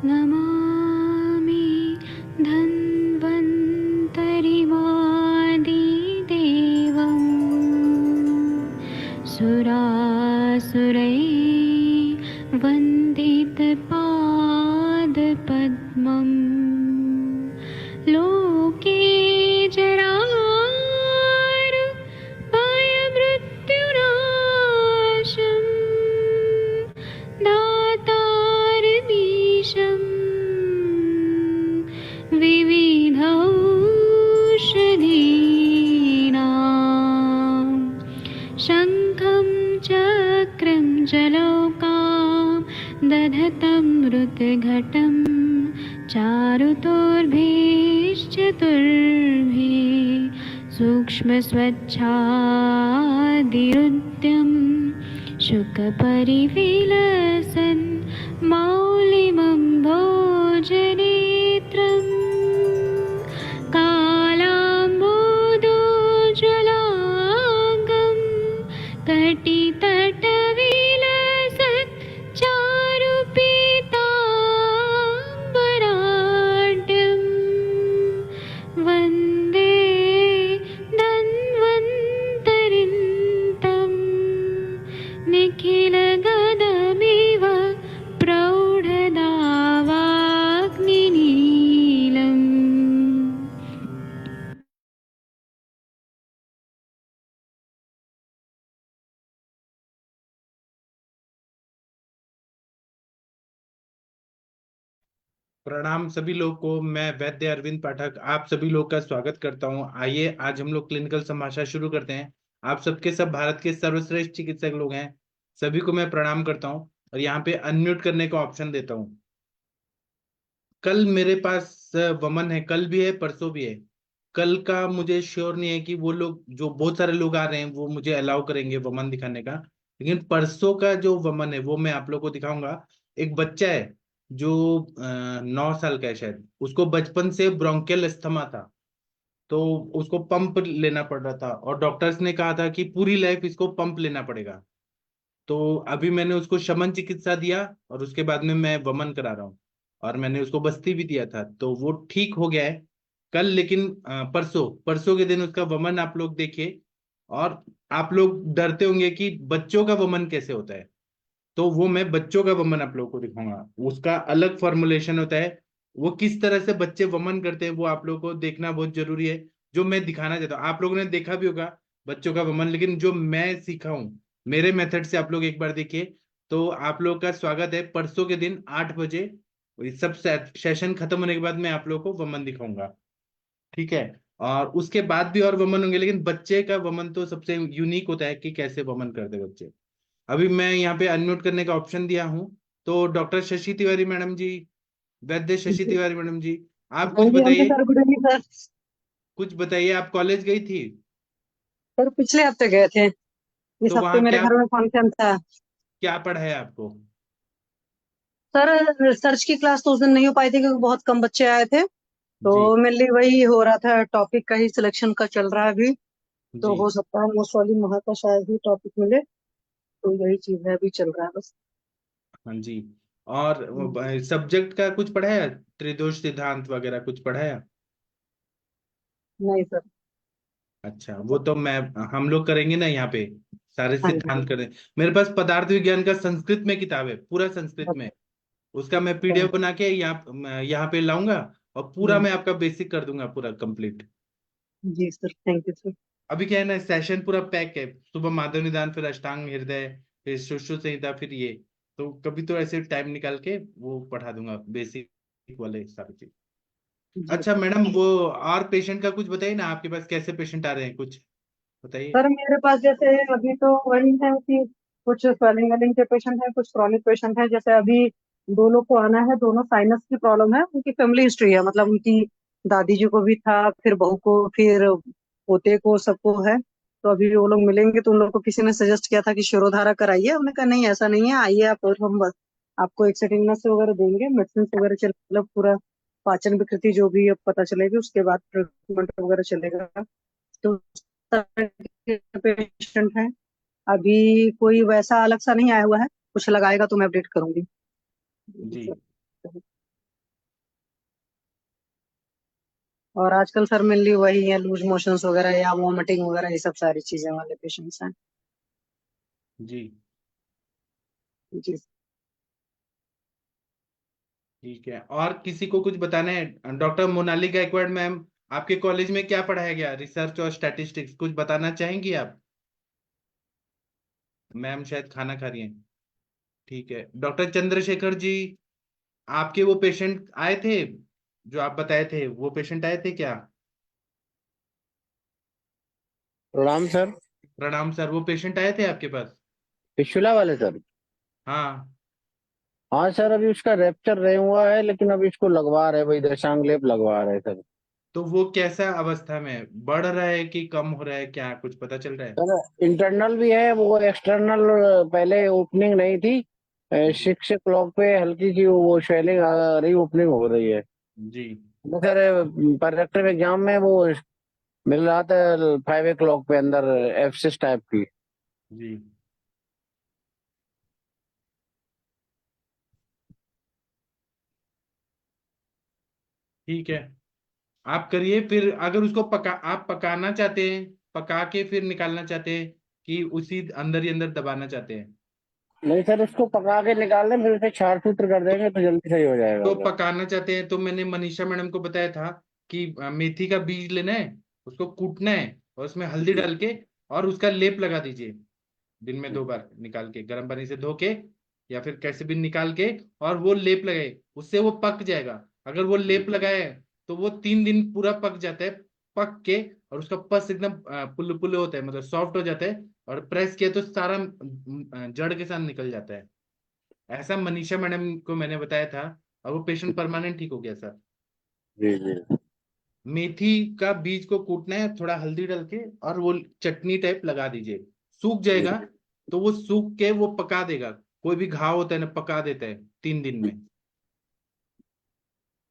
नमामि धन्वन्तरिमादिदेवम् सुरासुरैर्वन्दितपादपद्मम् लोके जरामृत्युनाशम् दातारमीशम् विविधौषधीनां शङ्खं चक्रं जलौकां दधतं मृतघटं चारुतोर्भिश्चतुर्भिः सूक्ष्मस्वच्छादिरुद्यं शुकपरिविलसन् मौलिमं भोजनेत्रम् कालाम्बोदोज्ज्वलाङ्गं कटितटविलसत् चारुपीताम्बराढ्यं वन्दे धन्वन्तरिन्तं निखिलगदमिव प्रौढदावाग्निनीलम्। प्रणाम सभी लोग को। मैं वैद्य अरविंद पाठक आप सभी लोग का स्वागत करता हूं। आइए आज हम लोग क्लिनिकल समाचार शुरू करते हैं। आप सबके सब भारत के सर्वश्रेष्ठ चिकित्सक लोग हैं, सभी को मैं प्रणाम करता हूं और यहाँ पे अनम्यूट करने का ऑप्शन देता हूं। कल मेरे पास वमन है, कल भी है परसों भी है। कल का मुझे श्योर नहीं है कि वो लोग जो बहुत सारे लोग आ रहे हैं वो मुझे अलाउ करेंगे वमन दिखाने का, लेकिन परसों का जो वमन है वो मैं आप लोग को दिखाऊंगा। एक बच्चा है जो 9 साल का है शायद, उसको बचपन से ब्रोंकियल अस्थमा था, तो उसको पंप लेना पड़ रहा था और डॉक्टर्स ने कहा था कि पूरी लाइफ इसको पंप लेना पड़ेगा। तो अभी मैंने उसको शमन चिकित्सा दिया और उसके बाद में मैं वमन करा रहा हूँ और मैंने उसको बस्ती भी दिया था, तो वो ठीक हो गया है कल। लेकिन परसों परसों के दिन उसका वमन आप लोग देखिए। और आप लोग डरते होंगे कि बच्चों का वमन कैसे होता है, तो वो मैं बच्चों का वमन आप लोगों को दिखाऊंगा। उसका अलग फॉर्मुलेशन होता है, वो किस तरह से बच्चे वमन करते हैं वो आप लोगों को देखना बहुत जरूरी है। जो मैं दिखाना चाहता हूँ आप लोगों ने देखा भी होगा बच्चों का वमन, लेकिन जो मैं सीखा हूँ मेरे मेथड से आप लोग एक बार देखिए। तो आप लोग का स्वागत है परसों के दिन 8 बजे। इस सब सेशन खत्म होने के बाद मैं आप लोग को वमन दिखाऊंगा, ठीक है। और उसके बाद भी और वमन होंगे, लेकिन बच्चे का वमन तो सबसे यूनिक होता है कि कैसे वमन करते हैं बच्चे। अभी मैं यहाँ पे अनम्यूट करने का ऑप्शन दिया हूँ, तो डॉक्टर शशि तिवारी मैडम जी, वैद्य शशि जी। तिवारी मैडम जी, आप हाँ कुछ जी, हाँ जी बताइए। Sir, good evening sir. कुछ बताइए, आप कॉलेज गई थी सर पिछले हफ्ते गए थे। इस तो हफ्ते वहाँ मेरे क्या घर में फंक्शन था। क्या पढ़ाया आपको? सर रिसर्च की क्लास तो उस दिन नहीं हो पाई थी क्योंकि बहुत कम बच्चे आए थे। तो जी मेनली वही हो रहा था, टॉपिक का ही सिलेक्शन का चल रहा है अभी। तो जी। हो सकता है मोस्ट वाली वहाँ का शायद ही टॉपिक मिले। तो यही चीज है, अभी चल रहा है बस। हाँ जी। और हम्म, सब्जेक्ट का कुछ पढ़ाया, त्रिदोष सिद्धांत वगैरह कुछ पढ़ाया? नहीं सर। अच्छा, वो तो मैं हम लोग करेंगे ना यहाँ पे, सारे हाँ जी। सिद्धांत करें। मेरे पास पदार्थ विज्ञान का संस्कृत में किताब है, पूरा संस्कृत में। उसका मैं अच्छा। पीडीएफ बना के यहाँ पे लाऊंगा और पूरा हम्म, मैं आपका बेसिक कर दूंगा पूरा कंप्लीट। जी सर, थैंक यू सर। अभी क्या है ना, सेशन पूरा पैक है। सुबह माधव निदान, फिर अष्टांग हृदय, फिर सुश्रुत संहिता, फिर ये। तो कभी तो ऐसे टाइम निकाल के वो पढ़ा दूंगा बेसिक वाले सारी चीज। जी अच्छा मैडम, वो और पेशेंट का कुछ बताइए ना, आपके पास कैसे पेशेंट आ रहे हैं कुछ बताइए। सर, मेरे पास जैसे अभी तो वही है कि कुछ स्वेलिंग वेलिंग के पेशेंट हैं, कुछ क्रॉनिक पेशेंट हैं। जैसे अभी दो लोग को आना है, दोनों साइनस की प्रॉब्लम है। उनकी फैमिली हिस्ट्री है, मतलब उनकी दादी जी को भी था, फिर बहू को, फिर पोते को, सबको है। तो अभी वो लोग मिलेंगे तो उन लोग को किसी ने सजेस्ट किया था कि शिरोधारा कराइए। हमने कहा नहीं, ऐसा नहीं है, आइए आप, और हम बस आपको एक सेटिंग से वगैरह देंगे, मेडिसिन वगैरह चल, मतलब पूरा पाचन विकृति जो भी अब पता चलेगी उसके बाद ट्रीटमेंट वगैरह चलेगा। तो पेशेंट है। अभी कोई वैसा अलग सा नहीं आया हुआ है, कुछ लगाएगा तो मैं अपडेट करूंगी। जी। और आजकल सर मेनली वही है, लूज मोशंस वगैरह या वॉमिटिंग वगैरह, ये सब सारी चीजें वाले पेशेंट्स हैं। जी। जी। ठीक है, और किसी को कुछ बताना है? डॉक्टर मोनाली गायकवाड़ मैम, आपके कॉलेज में क्या पढ़ाया गया, रिसर्च और स्टैटिस्टिक्स कुछ बताना चाहेंगी आप? मैम शायद खाना खा रही हैं। ठीक है, डॉक्टर चंद्रशेखर जी, आपके वो पेशेंट आए थे जो आप बताए थे, वो पेशेंट आए थे क्या? प्रणाम सर। प्रणाम सर, वो पेशेंट आए थे आपके पास? पिछुला वाले सर। हाँ। हाँ सर, अभी उसका रेप्चर रह हुआ है, लेकिन अभी इसको लगवा रहे, वही दशांग लेप लगवा रहे सर। तो वो कैसा अवस्था में, बढ़ रहा है कि कम हो रहा है, क्या कुछ पता चल रहा है? सर इंटरनल भी है, वो एक्सटर्नल पहले ओपनिंग नहीं थी। जी। 6 o'clock पे हल्की सी वो स्वेलिंग आ रही, ओपनिंग हो रही है। जी। तो सर पर्यवेक्षक एग्जाम में वो मिल रहा था 5 o'clock पे अंदर एब्सिस टाइप की। जी। ठीक है, आप करिए फिर। अगर उसको आप पकाना चाहते हैं, पका के फिर निकालना चाहते हैं, कि उसी अंदर ही अंदर दबाना चाहते हैं? नहीं सर, उसको पका के निकाल दें, फिर उसे छार सूत्र कर देंगे तो जल्दी सही हो जाएगा तो सर। पकाना चाहते हैं तो मैंने मनीषा मैडम को बताया था कि मेथी का बीज लेना है, उसको कूटना है और उसमें हल्दी जी। डाल के और उसका लेप लगा दीजिए। दिन में 2 बार निकाल के गर्म पानी से धो के, या फिर कैसे भी निकाल के, और वो लेप लगाए, उससे वो पक जाएगा। अगर वो लेप लगाए तो वो 3 दिन पूरा पक जाता है, पक के, और उसका पस एकदम पुल्ले पुल्ले होता है, मतलब सॉफ्ट हो जाता है, और प्रेस किया तो सारा जड़ के साथ निकल जाता है। ऐसा मनीषा मैडम को मैंने बताया था, और वो पेशेंट परमानेंट ठीक हो गया सर। जी जी। मेथी का बीज को कूटना है, थोड़ा हल्दी डाल के, और वो चटनी टाइप लगा दीजिए, सूख जी जाएगा। तो वो सूख के वो पका देगा। कोई भी घाव होता है ना, पका देता है 3 दिन में।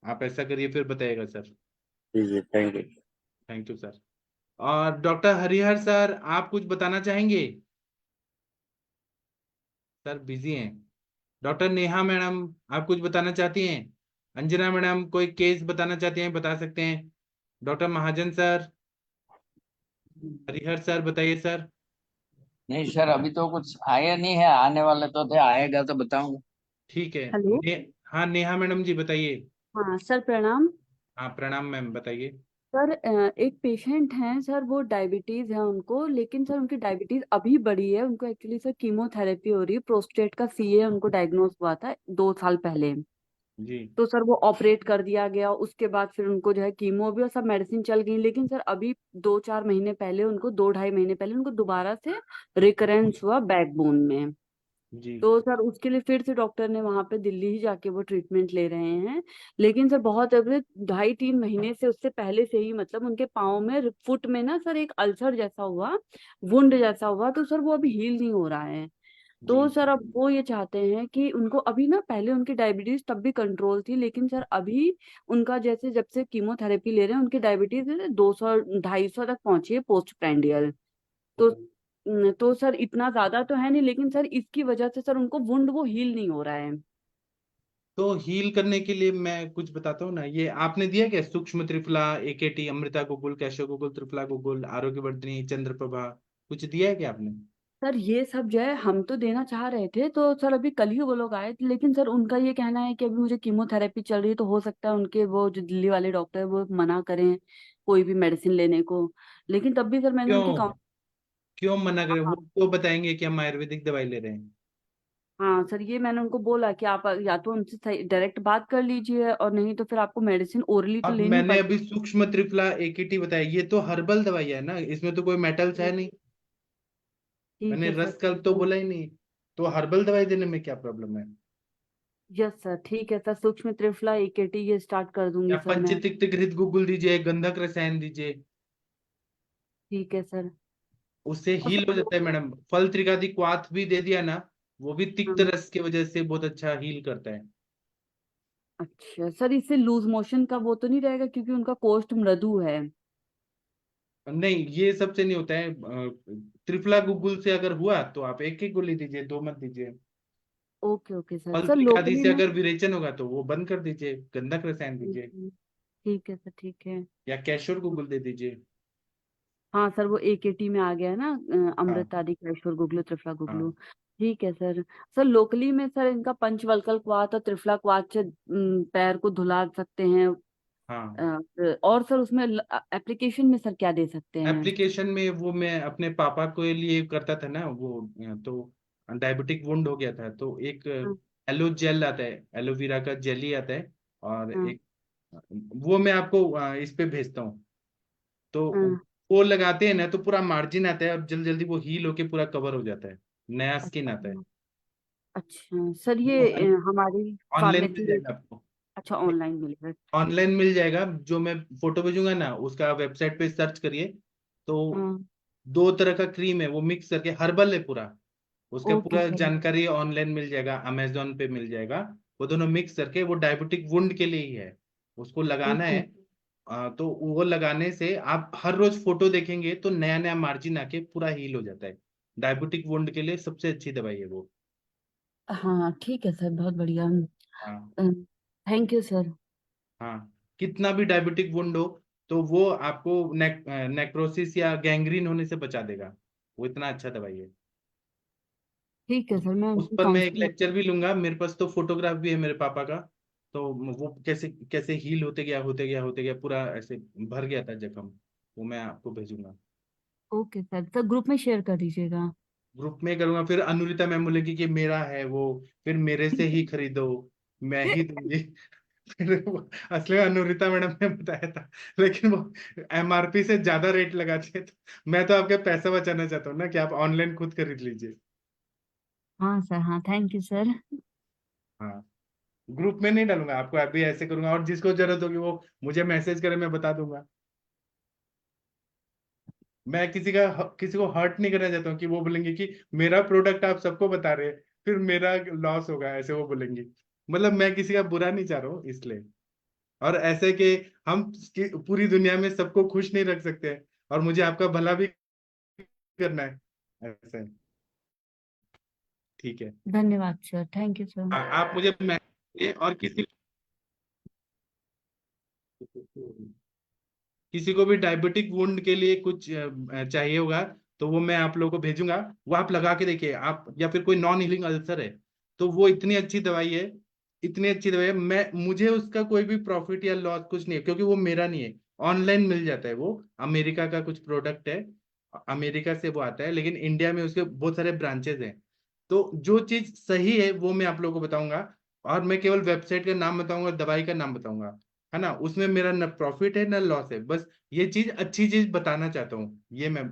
आप ऐसा करिए, फिर बताइएगा सर। जी जी, thank you. Thank you sir. और डॉक्टर हरिहर सर, आप कुछ बताना चाहेंगे? सर बिजी हैं। डॉक्टर नेहा मैडम, आप कुछ बताना चाहती हैं? अंजना मैडम, कोई केस बताना चाहती हैं, बता सकते हैं। डॉक्टर महाजन सर, हरिहर सर, बताइए सर। नहीं सर, अभी तो कुछ आया नहीं है, आने वाले तो थे, आएगा तो बताऊंगा। ठीक है। हेलो। हाँ नेहा मैडम जी, बताइए। हाँ सर, प्रणाम। हाँ प्रणाम मैम, बताइए। सर एक पेशेंट हैं सर, वो डायबिटीज है उनको, लेकिन सर उनकी डायबिटीज अभी बढ़ी है। उनको एक्चुअली सर कीमोथेरेपी हो रही है, प्रोस्टेट का सीए उनको डायग्नोस हुआ था 2 साल पहले। जी। तो सर वो ऑपरेट कर दिया गया, उसके बाद फिर उनको जो है कीमो भी और सब मेडिसिन चल गई, लेकिन सर अभी 2-4 महीने पहले उनको, 2-2.5 महीने पहले उनको दोबारा से रिकरेंस हुआ बैकबोन में। जी। तो सर उसके लिए फिर से डॉक्टर ने वहां पे दिल्ली ही जाके वो ट्रीटमेंट ले रहे हैं। लेकिन सर बहुत अभी 2.5-3 महीने से, उससे पहले से ही मतलब उनके पाँव में, फुट में ना सर एक अल्सर जैसा हुआ, वुंड जैसा हुआ, तो सर वो अभी हील नहीं हो रहा है। जी। तो सर अब वो ये चाहते हैं कि उनको अभी ना, पहले उनकी डायबिटीज तब भी कंट्रोल थी, लेकिन सर अभी उनका जैसे जब से कीमोथेरेपी ले रहे हैं, उनकी डायबिटीज 200-250 तक पहुंची है पोस्ट प्रैंडियल। तो तो सर इतना ज्यादा तो है नहीं, लेकिन सर इसकी वजह से सर उनको वुंड वो हील नहीं हो रहा है। तो हील करने के लिए मैं कुछ बताता हूँ ना, ये आपने दिया क्या? सूक्ष्म त्रिफला, एकेटी, अमृता गुगुल, कैशो गुगुल, त्रिफला गुगुल, आरोग्य वर्धिनी, चंद्र प्रभा, कुछ दिया है क्या आपने? सर ये सब जो है हम तो देना चाह रहे थे, तो सर अभी कल ही वो लोग आए थे, लेकिन सर उनका ये कहना है कि अभी मुझे कीमोथेरेपी चल रही है, तो हो सकता है उनके वो जो दिल्ली वाले डॉक्टर है वो मना करें कोई भी मेडिसिन लेने को। लेकिन तब भी सर मैंने उनकी क्यों? क्यों मना करें? वो तो बताएंगे कि हम आयुर्वेदिक दवाई ले रहे हैं। हाँ सर, ये मैंने उनको बोला कि आप या तो उनसे डायरेक्ट बात कर लीजिए, और नहीं तो फिर आपको मेडिसिन ओरली तो अब लेनी मैंने पड़ेगी। अभी सूक्ष्म त्रिफला, एकेटी बताया, ये तो हर्बल दवाई है ना, इसमें तो कोई मेटल्स है नहीं। ठीक मैंने है सर, रस कल तो बोला ही नहीं। तो हर्बल दवाई देने में क्या प्रॉब्लम है? यस सर, ठीक है सर, सूक्ष्म त्रिफला एकेटी ये स्टार्ट कर या दूंगी सर मैं। पंचतिक्त घृत गुगुल दीजिए, गंधक रसायन दीजिए, ठीक है सर। उससे और हील हो सर जाता है मैडम। फल त्रिकादि क्वाथ भी दे दिया ना, वो भी तिक्त हाँ, रस की वजह से बहुत अच्छा हील करता है। अच्छा सर, इससे लूज मोशन का वो तो नहीं रहेगा, क्योंकि उनका कोष्ठ मृदु है। नहीं, ये सबसे नहीं होता है। त्रिफला गुगुल से अगर हुआ तो आप एक एक गोली दीजिए, 2 मत दीजिए। ओके ओके सर, फल सर त्रिकादि लोकली से में। अगर विरेचन होगा तो वो बंद कर दीजिए, गंधक रसायन दीजिए। हम्म, ठीक है सर, ठीक है। या कैशोर गूगल दे दीजिए। हाँ सर, वो AKT में आ गया है ना, हाँ अमृतादि कैशोर गुगलू त्रिफला गुगलू। हाँ ठीक है सर। सर लोकली में सर इनका पंचवल्कल क्वाथ और त्रिफला क्वाथ से पैर को धुला सकते हैं। हाँ। और सर उसमें एप्लीकेशन में सर क्या दे सकते हैं? एप्लीकेशन में वो मैं अपने पापा के लिए करता था ना वो, तो डायबिटिक वुंड हो गया था, तो एक हाँ एलो जेल आता है, एलोवेरा का जेली आता है, और हाँ एक वो मैं आपको इस पे भेजता हूँ। तो हाँ। वो लगाते हैं ना तो पूरा मार्जिन आता है और जल्दी जल्दी वो हील होके पूरा कवर हो जाता है, नया स्किन आता है। अच्छा अच्छा सर, ये वो हमारी ऑनलाइन मिल फार्मेसी। जाएगा आपको। अच्छा, ऑनलाइन मिलेगा। ऑनलाइन मिल जाएगा, जो मैं फोटो भेजूंगा ना उसका वेबसाइट पे सर्च करिए। तो हाँ। दो तरह का क्रीम है, वो मिक्स करके हर्बल है पूरा, उसका ओके पूरा सर। जानकारी ऑनलाइन मिल जाएगा, अमेजोन पे मिल जाएगा। वो दोनों मिक्स करके, वो डायबिटिक वुंड के लिए ही है, उसको लगाना ओके। है। तो वो लगाने से आप हर रोज फोटो देखेंगे तो नया नया मार्जिन आके पूरा हील हो जाता है। डायबिटिक वुंड के लिए सबसे अच्छी दवाई है वो। हाँ ठीक है सर, बहुत बढ़िया। हाँ थैंक यू सर। हाँ। कितना भी डायबिटिक वुंड हो तो वो आपको नेक्रोसिस या गैंग्रीन होने से बचा देगा, वो इतना अच्छा दवाई है। ठीक है सर, मैं उस उनकी पर मैं एक काउंसलिंग। लेक्चर भी लूंगा, मेरे पास तो फोटोग्राफ भी है मेरे पापा का। तो वो कैसे कैसे हील होते गया होते गया होते गया, पूरा ऐसे भर गया था जख्म, वो मैं आपको भेजूंगा। ओके सर, तो ग्रुप में शेयर कर दीजिएगा। ग्रुप में करूंगा, फिर अनुरिता मैम बोलेगी कि मेरा है वो, फिर मेरे से ही खरीदो, मैं ही दूंगी। फिर असली में अनुरिता मैडम ने बताया था, लेकिन वो MRP से ज्यादा रेट लगाती है, तो मैं तो आपके पैसा बचाना चाहता हूँ ना, कि आप ऑनलाइन खुद खरीद लीजिए। हाँ सर, हाँ, थैंक यू सर। हाँ। ग्रुप में नहीं डालूंगा आपको, अभी ऐसे करूंगा, और जिसको जरूरत होगी वो मुझे मैसेज करे, मैं बता दूंगा। मैं किसी को हर्ट नहीं करना चाहता हूँ, कि वो बोलेंगे कि मेरा प्रोडक्ट आप सबको बता रहे हैं, फिर मेरा लॉस होगा, ऐसे वो बोलेंगे। मतलब मैं किसी का बुरा नहीं चाह रहा हूँ इसलिए। और ऐसे कि हम पूरी दुनिया में सबको खुश नहीं रख सकते हैं, और मुझे आपका भला भी करना है, ऐसे। ठीक है। धन्यवाद सर, थैंक यू सर। आप मुझे और किसी को भी डायबिटिक वुंड के लिए कुछ चाहिए होगा, तो वो मैं आप लोगों को भेजूंगा। वो आप लगा के देखिए आप, या फिर कोई नॉन हीलिंग अल्सर है, तो वो इतनी अच्छी दवाई है, इतनी अच्छी दवाई है। मैं मुझे उसका कोई भी प्रॉफिट या लॉस कुछ नहीं है, क्योंकि वो मेरा नहीं है, ऑनलाइन मिल जाता है। वो अमेरिका का कुछ प्रोडक्ट है, अमेरिका से वो आता है, लेकिन इंडिया में उसके बहुत सारे ब्रांचेज हैं। तो जो चीज सही है वो मैं आप लोगों को बताऊंगा, और मैं केवल वेबसाइट का नाम बताऊंगा, दवाई का नाम बताऊंगा, है ना। उसमें मेरा न प्रॉफिट है न लॉस है, बस ये चीज अच्छी चीज बताना चाहता हूँ, ये मैं।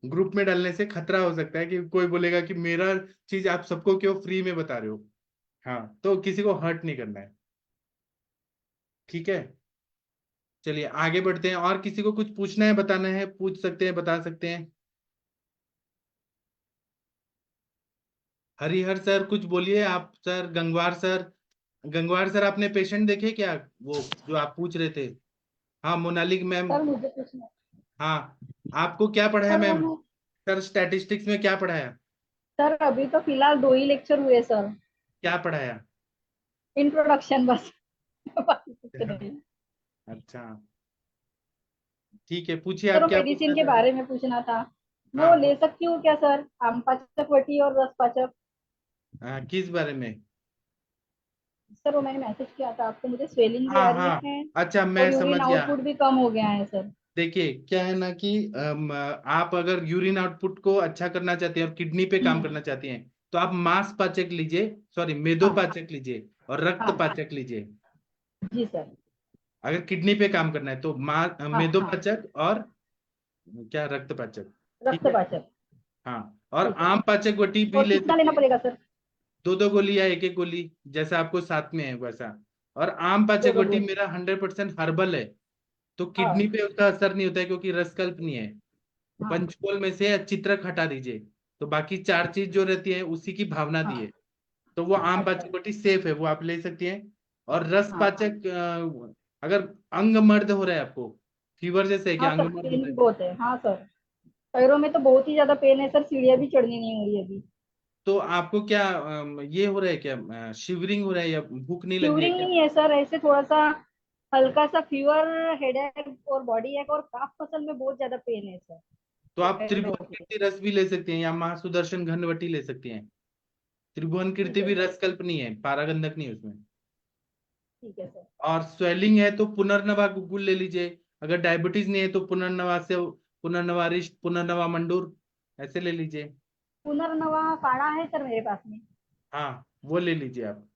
ग्रुप में डालने से खतरा हो सकता है कि कोई बोलेगा कि मेरा चीज आप सबको क्यों फ्री में बता रहे हो। हाँ, तो किसी को हर्ट नहीं करना है। ठीक है, चलिए आगे बढ़ते हैं। और किसी को कुछ पूछना है, बताना है, पूछ सकते हैं, बता सकते हैं। हरिहर सर कुछ बोलिए आप, sir Gangwar sir. Gangwar sir, आपने पेशेंट देखे क्या, वो जो आप पूछ रहे थे? हाँ, मोनालिक मैम। सर मुझे पूछना हाँ, आपको क्या पढ़ाया सर वो मैम? सर स्टैटिस्टिक्स में क्या पढ़ाया? सर अभी तो फिलहाल 2 ही लेक्चर हुए सर। क्या पढ़ाया? इंट्रोडक्शन बस। बाकी कुछ नहीं। अच्छा, ठीक है, पूछिए सर आप वो क्या पूछना मेडिसिन के चाह रहे हैं। बारे में पूछना था। हाँ वो ले सकती हूँ क्या सर, आम पाचक वटी और रस पाचक? हाँ, किस बारे में? सर वो मैंने मैसेज किया था आपको, मुझे स्वेलिंग भी हाँ आ रही हाँ, है अच्छा मैं और समझ यूरिन गया। आउटपुट भी कम हो गया है सर। देखिए क्या है ना कि आप अगर यूरिन आउटपुट को अच्छा करना चाहते हैं और किडनी पे काम करना चाहती हैं, तो आप मांस पाचक लीजिए, सॉरी मेदो हाँ पाचक लीजिए, और रक्त हाँ पाचक लीजिए। जी सर। अगर किडनी पे काम करना है तो हाँ मेदो हाँ, पाचक और क्या, रक्त पाचक। ठीक रक्त है। पाचक। हाँ, और ठीक है आम सर। पाचक गोटी भी और ले कितना सकते लेना हैं, पड़ेगा सर? दो दो गोली या एक एक गोली, जैसा आपको साथ में है वैसा। और आम दो दो पाचकोटी गोली। मेरा 100% हर्बल है, तो किडनी हाँ पे उसका असर नहीं होता है, क्योंकि रसकल्प नहीं है। हाँ पंचकोल में से चित्रक हटा दीजिए, तो बाकी चार चीज जो रहती है उसी की भावना दी है। हाँ। तो वो आम अच्छा। पाचकोटी सेफ है, वो आप ले सकती हैं। और रस हाँ पाचक अगर अंग मर्द हो रहा है आपको, फीवर जैसे है कि हाँ अंग सर, मर्द हो पेन रहा भी है, बहुत है हाँ सर। पैरों में तो बहुत ही ज्यादा पेन है सर, सीढ़ियाँ भी चढ़नी नहीं हो रही अभी। तो आपको क्या ये हो रहा है क्या, शिवरिंग हो रहा है, या भूख नहीं लग रही है शिवरिंग क्या? नहीं है सर, ऐसे थोड़ा सा हल्का सा फीवर, हेडेक और बॉडी एक और काफ मसल में बहुत ज्यादा पेन है सर। तो आप त्रिभुवन ठीक कीर्ति रस भी ले सकती हैं या महासुदर्शन घनवटी ले सकती हैं। त्रिभुवन कीर्ति है भी सर। रस कल्पनी है, पारागंधक नहीं है उसमें। ठीक है सर। और स्वेलिंग है तो पुनर्नवा गुगुल ले लीजिए। अगर डायबिटीज नहीं है तो पुनर्नवा से पुनर्नवारिष्ट, पुनर्नवा मंडूर ऐसे ले लीजिए। पुनर्नवा काढ़ा है सर मेरे पास में। हाँ, वो ले लीजिए आप।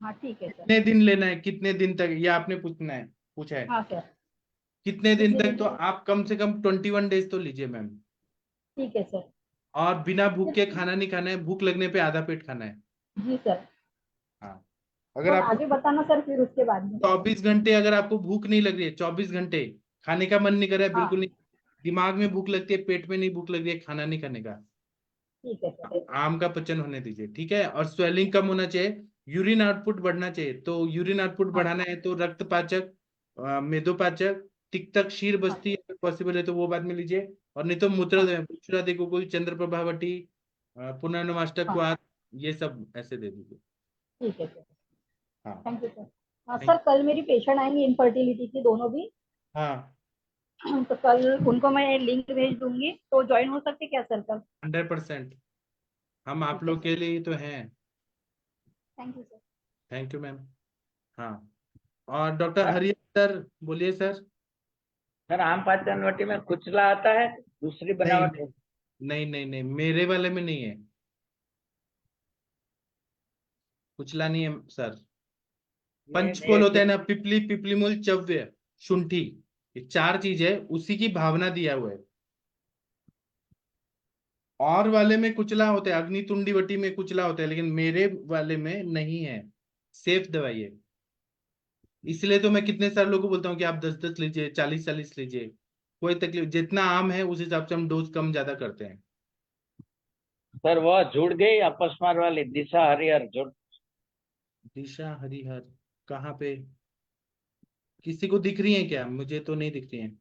हाँ ठीक है सर। कितने दिन लेना है, कितने दिन तक, ये आपने पूछा है। हाँ सर। कितने दिन कितने तक, दिन तो तक? आप कम से कम 21 डेज तो लीजिए मैम। ठीक है सर। और बिना भूख के खाना नहीं खाना है, भूख लगने पे आधा पेट खाना है। जी सर। हाँ, अगर और आपको आगे बताना सर फिर उसके बाद में। 24 घंटे अगर आपको भूख नहीं लग रही है, 24 घंटे खाने का मन नहीं कर रहा है, बिल्कुल हाँ नहीं, दिमाग में भूख लगती है, पेट में नहीं भूख लग रही है, खाना नहीं खाने का, ठीक है सर। आम का पचन होने दीजिए, ठीक है। और स्वेलिंग कम होना चाहिए, यूरिन आउटपुट बढ़ना चाहिए। तो यूरिन आउटपुट हाँ बढ़ाना है तो रक्तपाचक, मेदोपाचक, तिक्तक, क्षीर हाँ बस्ती अगर पॉसिबल है तो वो बाद में लीजिए। और नहीं तो हाँ मूत्र देखो, चंद्र प्रभावटी, पुनर्नवाष्टक हाँ। वात, ये सब ऐसे दे दीजिए। ठीक है सर। हाँ, थैंक यू सर। हाँ थैंक। सर, कल मेरी पेशेंट आएंगी इनफर्टिलिटी की दोनों भी। हाँ, तो कल उनको मैं लिंक भेज दूंगी, तो ज्वाइन हो सकते क्या सर कल? 100% हम आप ठीक है लोग सर। के लिए ही तो हैं। Thank you sir. Thank you ma'am. हाँ, और डॉक्टर हरिहर सर, बोलिए सर। सर आम पाचन में कुचला आता है, दूसरी नहीं बनावट? नहीं नहीं नहीं नहीं, मेरे वाले में नहीं है, कुचला नहीं है सर। पंचकोल होता है ना, पिपली, पिपलीमूल, चव्य, शुंठी, ये 4 चीज है, उसी की भावना दिया हुआ है। और वाले में कुचला होता है, अग्नि तुंडी वटी में कुचला होता है, लेकिन मेरे वाले में नहीं है। सेफ दवाई है, इसलिए तो मैं कितने सारे लोगों को बोलता हूँ कि आप 10-10 लीजिए, 40-40 लीजिए, कोई तकलीफ, जितना आम है उस हिसाब से हम डोज कम ज्यादा करते हैं। सर वो जुड़ गई आपस में वाली दिशा हरिहर जुड़। दिशा हरिहर कहाँ पे, किसी को दिख रही है क्या? मुझे तो नहीं दिख रही है,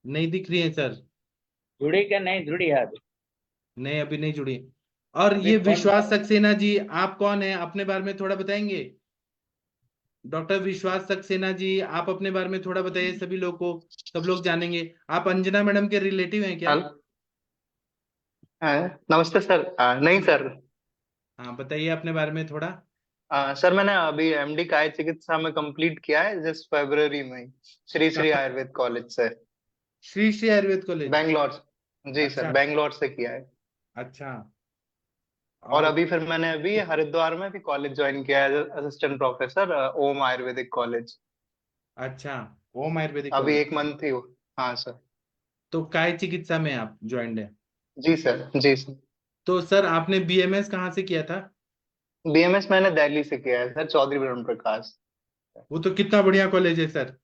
नहीं दिख रही है सर। जुड़ी क्या नहीं जुड़ी है अभी? नहीं, अभी नहीं जुड़ी। और अभी ये फोन विश्वास कर। सक्सेना जी, आप कौन है, अपने बारे में थोड़ा बताएंगे? डॉक्टर विश्वास सक्सेना जी, आप अपने बारे में थोड़ा बताइए, सभी लोग को, सब लोग जानेंगे। आप अंजना मैडम के रिलेटिव हैं क्या? हेलो। नमस्ते सर। नहीं सर। हाँ, बताइए अपने बारे में थोड़ा। सर मैंने अभी एमडी काय चिकित्सा में कंप्लीट किया है जस्ट फरवरी में ही, श्री श्री कहाँ? आयुर्वेद कॉलेज से। श्री श्री आयुर्वेद कॉलेज। बैंगलोर। जी सर, अच्छा बैंगलोर से किया है। अच्छा। और और अभी फिर मैंने अभी हरिद्वार में भी कॉलेज ज्वाइन किया है, असिस्टेंट प्रोफेसर, ओम आयुर्वेदिक कॉलेज। अच्छा, ओम आयुर्वेदिक अभी कॉलेज। 1 मंथ ही हाँ सर। तो काय चिकित्सा में आप ज्वाइंट है? जी सर, जी सर। तो सर आपने बीएमएस कहाँ से किया था? बीएमएस मैंने दिल्ली से किया है सर, चौधरी ब्रह्म प्रकाश। वो तो कितना बढ़िया कॉलेज है सर,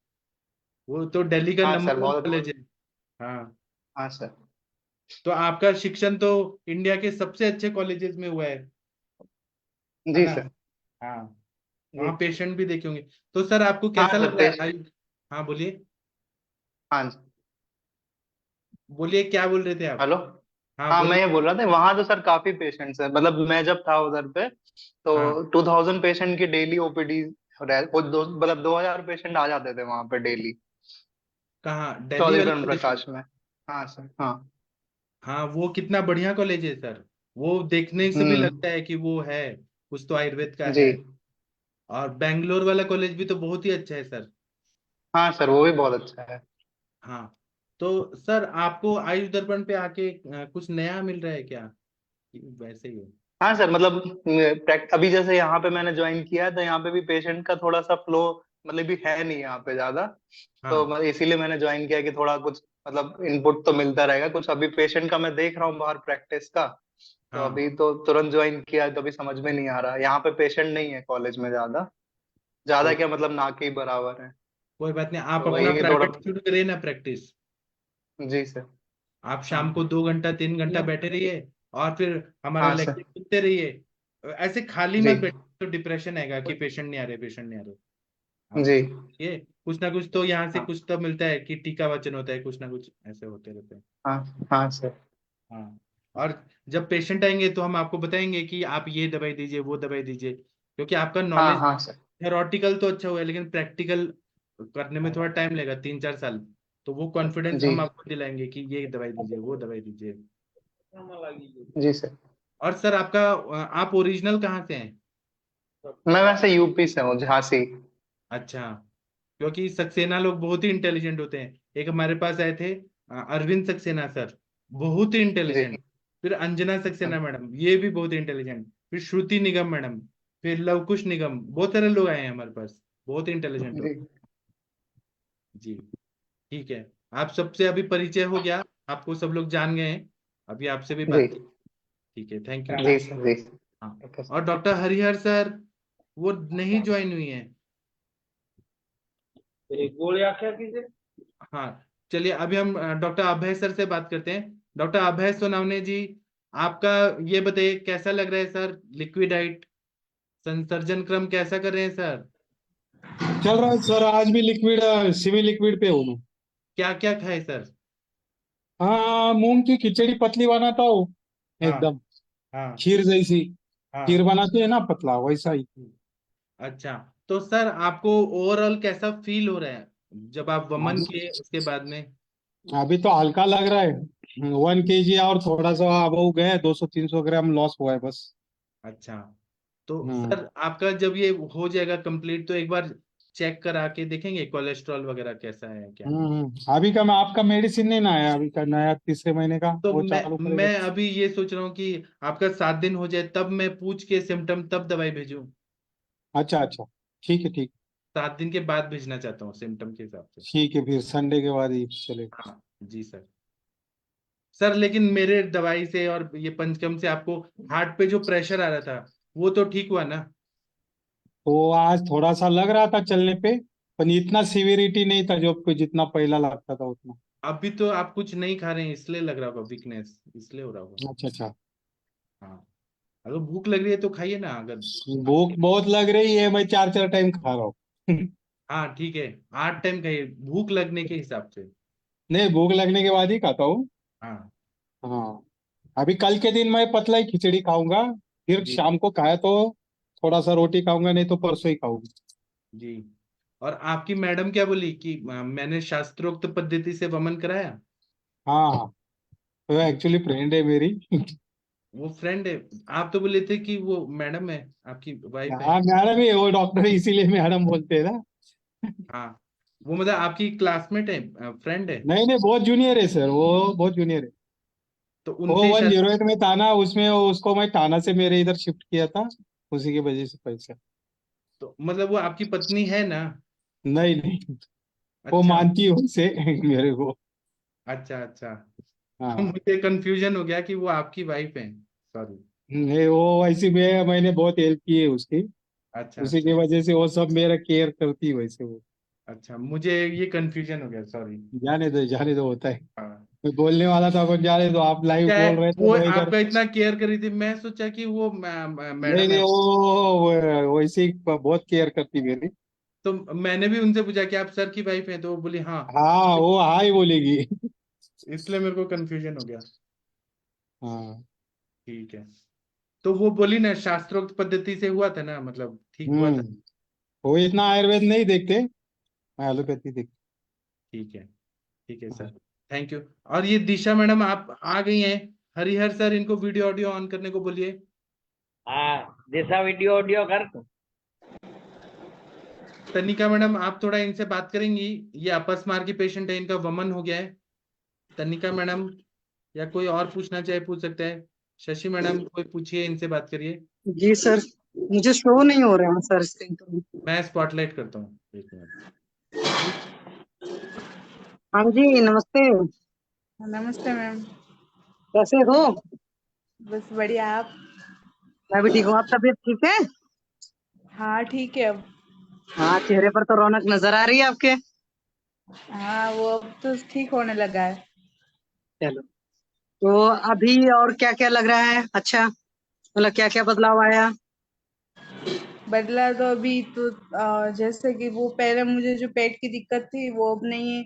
वो तो दिल्ली का हाँ सर, नंबर 1 बहुत। कॉलेज है। हाँ, हाँ सर। तो आपका शिक्षण तो इंडिया के सबसे अच्छे कॉलेजेस में हुआ है जी ना? सर। हाँ, जी। वहाँ पेशेंट भी देखे होंगे। तो सर आपको हाँ कैसा सर, लग रहा है हाँ बोलिए, हाँ जी। बोलिए क्या बोल रहे थे आप? हेलो। हाँ हाँ, मैं बोलिए। ये बोल रहा था, वहां तो सर काफी पेशेंट्स है, मतलब मैं जब था उधर पे हाँ, तो 2000 पेशेंट की डेली ओपीडी, वो मतलब 2000 पेशेंट आ जाते थे वहां पे डेली, कहाँ, दिल्ली चौधरी वाले ब्रह्म कॉलेज में? प्रकाश में। हाँ सर, हाँ। हाँ, वो कितना बढ़िया कॉलेज है सर, वो देखने से भी हम्म। लगता है कि वो है, कुछ तो आयुर्वेद का जी। है। और बैंगलोर वाला कॉलेज भी तो बहुत ही अच्छा है सर। हाँ सर, वो भी बहुत अच्छा है। हाँ, तो सर आपको आयुष दर्पण पे आके कुछ नया मिल रहा है क्या, कि वैसे ही है? हाँ सर, मतलब अभी जैसे यहाँ पे मैंने ज्वाइन किया है तो यहाँ पे भी पेशेंट का थोड़ा सा फ्लो मतलब भी है नहीं यहाँ पे ज्यादा। तो हाँ इसीलिए मैंने ज्वाइन किया कि थोड़ा कुछ मतलब इनपुट तो मिलता रहेगा कुछ। अभी पेशेंट का मैं देख रहा हूँ बाहर प्रैक्टिस का, तो हाँ, अभी तो तुरंत ज्वाइन किया है तो अभी समझ में नहीं आ रहा, यहाँ पे पेशेंट नहीं है कॉलेज में ज्यादा, ज्यादा कोई क्या मतलब ना के ही बराबर है। कोई बात नहीं, आप तो अपना वही थोड़ा। प्राइवेट शुरू करिए ना प्रैक्टिस। जी सर। आप शाम को हाँ। 2 घंटा 3 घंटा बैठे रहिए, और फिर हमारा हाँ लेक्चर सर। सुनते रहिए। ऐसे खाली जी। मत बैठिए तो डिप्रेशन आएगा कि पेशेंट नहीं आ रहे, पेशेंट नहीं आ रहे। आप जी। ये कुछ ना कुछ तो यहाँ से हाँ। कुछ तो मिलता है, कि टीका वचन होता है, कुछ ना कुछ ऐसे होते रहते हैं। हाँ। हाँ सर। हाँ, और जब पेशेंट आएंगे तो हम आपको बताएंगे कि आप ये दवाई दीजिए, वो दवाई दीजिए। क्योंकि आपका हाँ नॉलेज हाँ सर। थ्योरेटिकल तो अच्छा हुआ है, लेकिन प्रैक्टिकल करने में थोड़ा टाइम लगेगा, 3-4 साल। तो वो कॉन्फिडेंस जी हम आपको दिलाएंगे कि ये दवाई दीजिए, वो दवाई दीजिए। जी सर। और सर आपका आप ओरिजिनल कहाँ से हैं? मैं वैसे यूपी से हूँ, झांसी। अच्छा, क्योंकि सक्सेना लोग बहुत ही इंटेलिजेंट होते हैं। एक हमारे पास आए थे अरविंद सक्सेना सर, बहुत ही जी। इंटेलिजेंट। फिर अंजना सक्सेना मैडम, ये भी बहुत ही इंटेलिजेंट। फिर श्रुति निगम मैडम, फिर लवकुश निगम, बहुत सारे लोग आए हैं हमारे पास, बहुत इंटेलिजेंट हो। जी जी, ठीक है। आप सबसे अभी परिचय हो गया, आपको सब लोग जान गए हैं, अभी आपसे भी जी बात की। ठीक है, थैंक यू। जी सर। जी हाँ, ओके सर। और डॉक्टर हरिहर सर वो नहीं ज्वाइन हुई है। हाँ, चलिए अभी हम डॉक्टर अभय सर से बात करते हैं। डॉक्टर अभय सोनावने जी, आपका ये बताइए कैसा लग रहा है सर, लिक्विड डाइट संसर्जन क्रम कैसा कर रहे हैं सर? चल रहा है सर, आज भी लिक्विड सेमी लिक्विड पे हूँ मैं। क्या क्या खाए सर? हाँ, मूंग की खिचड़ी पतली बनाता हूँ हाँ एकदम, हाँ खीर जैसी। खीर हाँ। बनाते हैं ना पतला, वैसा ही। अच्छा, तो सर आपको ओवरऑल कैसा फील हो रहा है जब आप वमन अभी किए उसके बाद में? अभी तो हल्का लग रहा है। 1 kg और थोड़ा सा अब गए, 200-300 ग्राम लॉस हुआ है बस। अच्छा, तो हम्म। सर आपका जब ये हो जाएगा कंप्लीट तो एक बार चेक करा के देखेंगे कोलेस्ट्रॉल वगैरह कैसा है क्या? अभी का मैं आपका मेडिसिन नहीं ना आया, अभी का नया तीसरे महीने का तो वो मैं चालू करेगा। मैं अभी ये सोच रहा हूँ कि आपका 7 दिन हो जाए तब मैं पूछ के सिम्टम तब दवाई भेजूं। अच्छा अच्छा, ठीक है ठीक। 7 दिन के बाद भेजना चाहता हूँ सिम्टम के हिसाब से। ठीक है, फिर संडे के बाद ही चले। हाँ जी सर। सर लेकिन मेरे दवाई से और ये पंचकर्म से आपको हार्ट पे जो प्रेशर आ रहा था वो तो ठीक हुआ ना? तो आज थोड़ा सा लग रहा था चलने पे, पर इतना सिविरिटी नहीं था जो जितना पहला लगता था उतना। अभी तो आप कुछ नहीं खा रहे हैं इसलिए लग रहा होगा, वीकनेस इसलिए हो रहा होगा। अच्छा अच्छा। हाँ, अगर भूख लग रही है तो खाइए ना अगर। भूख बहुत लग रही है, मैं 4-4 टाइम खा रहा हूँ। हाँ ठीक है, 8 टाइम खाइए भूख लगने के हिसाब से। नहीं, भूख लगने के बाद ही खाता हूँ। हाँ हाँ, अभी कल के दिन मैं पतला ही खिचड़ी खाऊंगा, फिर जी शाम को खाया तो थोड़ा सा रोटी खाऊंगा, नहीं तो परसों ही खाऊंगा। जी। और आपकी मैडम क्या बोली कि मैंने शास्त्रोक्त पद्धति से वमन कराया? हाँ हाँ, तो एक्चुअली फ्रेंड है मेरी। वो फ्रेंड है? आप तो बोले थे कि वो मैडम है, आपकी वाइफ है। हाँ, मैडम ही है, वो डॉक्टर है इसीलिए मैडम बोलते हैं ना। हाँ, वो मतलब आपकी क्लासमेट है, फ्रेंड है? नहीं नहीं, बहुत जूनियर है सर, वो बहुत जूनियर है। तो वो उनसे ही वन शास्त्र। जीरो एट में था ना, उसमें उसको मैं थाना से मेरे इधर शिफ्ट किया था, उसी की वजह से पैसा। तो मतलब वो आपकी पत्नी है ना? नहीं नहीं, वो अच्छा मानती है उनसे मेरे को। अच्छा अच्छा। हाँ, मुझे कंफ्यूजन हो गया कि वो आपकी वाइफ है, सॉरी। नहीं वो वैसे में मैंने बहुत हेल्प की है उसकी, अच्छा उसी की अच्छा वजह से वो सब मेरा केयर करती है वैसे वो। अच्छा, मुझे ये कंफ्यूजन हो गया, सॉरी। जाने दो होता है। हाँ, मैं बोलने वाला था, अपन जाने दो, आप लाइव क्या है, बोल रहे थे वो मैं इधर। आपका इतना केयर कर रही थी, मैं सोचा कि वो नहीं मैडम है। नहीं, वैसे ही बहुत केयर करती मेरी। तो मैंने भी उनसे पूछा कि आप सर की वाइफ हैं, तो वो बोली हाँ। हाँ, वो हाँ ही बोलेगी। इसलिए मेरे को कंफ्यूजन हो गया। हाँ। ठीक है, तो वो बोली ना शास्त्रोक्त पद्धति से हुआ था ना, मतलब ठीक हुआ था। हम्म। वो इतना आयुर्वेद नहीं देखते, मैं एलोपैथी देखती। ठीक है सर, हाँ। Thank you. और ये दिशा मैडम आप आ गई हैं, हरिहर सर इनको वीडियो ऑडियो ऑन करने को बोलिए। हाँ, जैसा वीडियो ऑडियो कर। तनिका मैडम आप थोड़ा इनसे बात करेंगी, ये अपस्मार की पेशेंट है, इनका वमन हो गया है। तनिका मैडम, या कोई और पूछना चाहे पूछ सकते हैं। शशि मैडम कोई पूछिए, इनसे बात करिए। जी सर, मुझे शो नहीं हो रहे हैं सर स्क्रीन पर। मैं स्पॉटलाइट करता हूँ, एक मिनट। हाँ जी, नमस्ते। नमस्ते मैम। कैसे हो? बस बढ़िया, आप? मैं भी ठीक हूँ। आप तबीयत ठीक है? हाँ ठीक है अब। हाँ, चेहरे पर तो रौनक नजर आ रही है आपके। हाँ, वो अब तो ठीक होने लगा है। चलो, तो अभी और क्या क्या लग रहा है अच्छा, मतलब क्या क्या बदलाव आया? बदला तो अभी तो जैसे कि वो पहले मुझे जो पेट की दिक्कत थी वो अब नहीं है।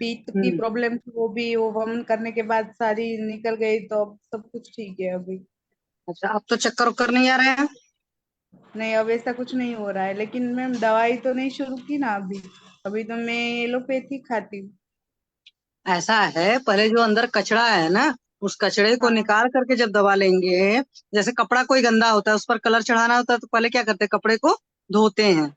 पीठ की हम्म। प्रॉब्लम थी वो भी, वो वमन करने के बाद सारी निकल गई, तो अब सब कुछ ठीक है अभी। अच्छा, अब तो चक्कर उक्कर नहीं आ रहे हैं? नहीं, अब ऐसा कुछ नहीं हो रहा है, लेकिन मैम दवाई तो नहीं शुरू की ना अभी। अभी तो मैं एलोपैथी खाती हूँ। ऐसा है, पहले जो अंदर कचरा है ना, उस कचड़े को हाँ निकाल करके जब दवा लेंगे, जैसे कपड़ा कोई गंदा होता है, उस पर कलर चढ़ाना होता है, तो पहले क्या करते हैं, कपड़े को धोते हैं,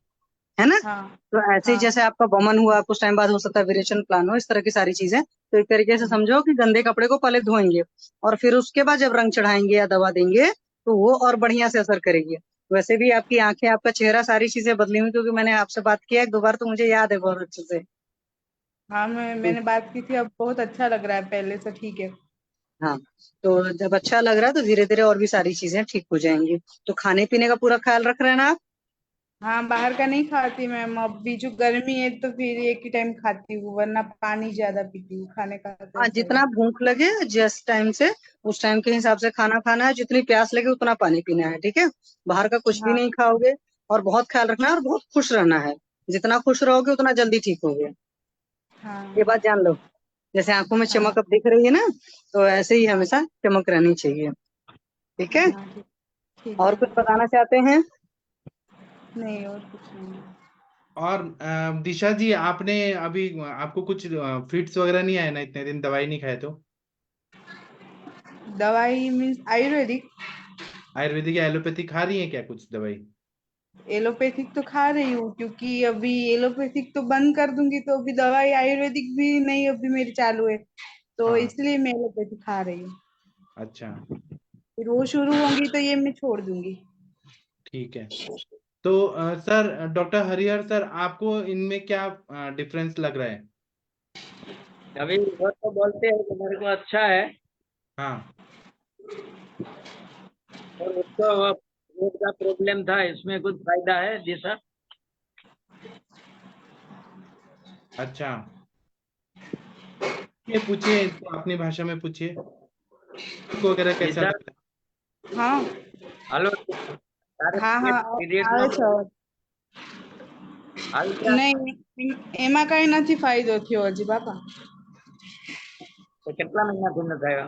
है ना। हाँ तो ऐसे ही हाँ। जैसे आपका बमन हुआ, कुछ टाइम बाद हो सकता है विरेचन प्लान हो, इस तरह की सारी चीजें, तो एक तरीके से समझो कि गंदे कपड़े को पहले धोएंगे और फिर उसके बाद जब रंग चढ़ाएंगे या दवा देंगे, तो वो और बढ़िया से असर करेगी। वैसे भी आपकी आंखें, आपका चेहरा, सारी चीजें बदली हुई, क्योंकि मैंने आपसे बात किया एक दो बार, तो मुझे याद है बहुत अच्छे से। हाँ, मैंने बात की थी, अब बहुत अच्छा लग रहा है पहले से, ठीक है। हाँ, तो जब अच्छा लग रहा है तो धीरे धीरे और भी सारी चीजें ठीक हो जाएंगी। तो खाने पीने का पूरा ख्याल रख रहे हैं ना आप? हाँ, बाहर का नहीं खाती मैम, अभी जो गर्मी है तो फिर एक ही टाइम खाती हूँ, वरना पानी ज्यादा पीती हूँ, खाने का तो हाँ, ऐसा ही जितना है। भूख लगे जिस टाइम से, उस टाइम के हिसाब से खाना खाना है, जितनी प्यास लगे उतना पानी पीना है, ठीक है। बाहर का कुछ भी हाँ नहीं खाओगे, और बहुत ख्याल रखना है और बहुत खुश रहना है। जितना खुश रहोगे उतना जल्दी ठीक होगे, ये हाँ बात जान लो। जैसे आंखों में हाँ चमक अब दिख रही है ना, तो ऐसे ही हाँ हमेशा चमक रहनी चाहिए, ठीक है। हाँ, ठीक ठीक और है। कुछ बताना चाहते हैं? नहीं, और कुछ नहीं। और दिशा जी, आपने अभी आपको कुछ फिट्स वगैरह नहीं आए ना, इतने दिन दवाई नहीं खाए तो? दवाई मीन्स आयुर्वेदिक? आयुर्वेदिक या एलोपैथी खा रही है क्या कुछ दवाई? एलोपैथिक तो खा रही हूँ, क्योंकि अभी एलोपैथिक तो बंद कर दूंगी तो अभी दवाई आयुर्वेदिक भी नहीं अभी मेरी चालू है, तो हाँ। इसलिए मैं एलोपैथिक खा रही हूँ। अच्छा। फिर वो शुरू होंगी तो ये मैं छोड़ दूंगी। ठीक है। तो सर, डॉक्टर हरिहर सर, आपको इनमें क्या डिफरेंस लग रहा है? अभी वो तो बोलते हैं कि मेरे को अच्छा है, हाँ। और उसको वो पेट का प्रॉब्लम था, इसमें कुछ फायदा है दिशा? अच्छा, ये पूछिए इसको, अपनी भाषा में पूछिए, को वगैरह कैसा दिशा, लगता हाँ हेलो, તારે हाँ हाँ, પીરિયડ નો આવે છે અવાજ. આવી ગયા? નહીં, એમાં કઈ નથી ફાયદો થયો હજી બાપા. તો કેટલા મહિનાથી ન થયો?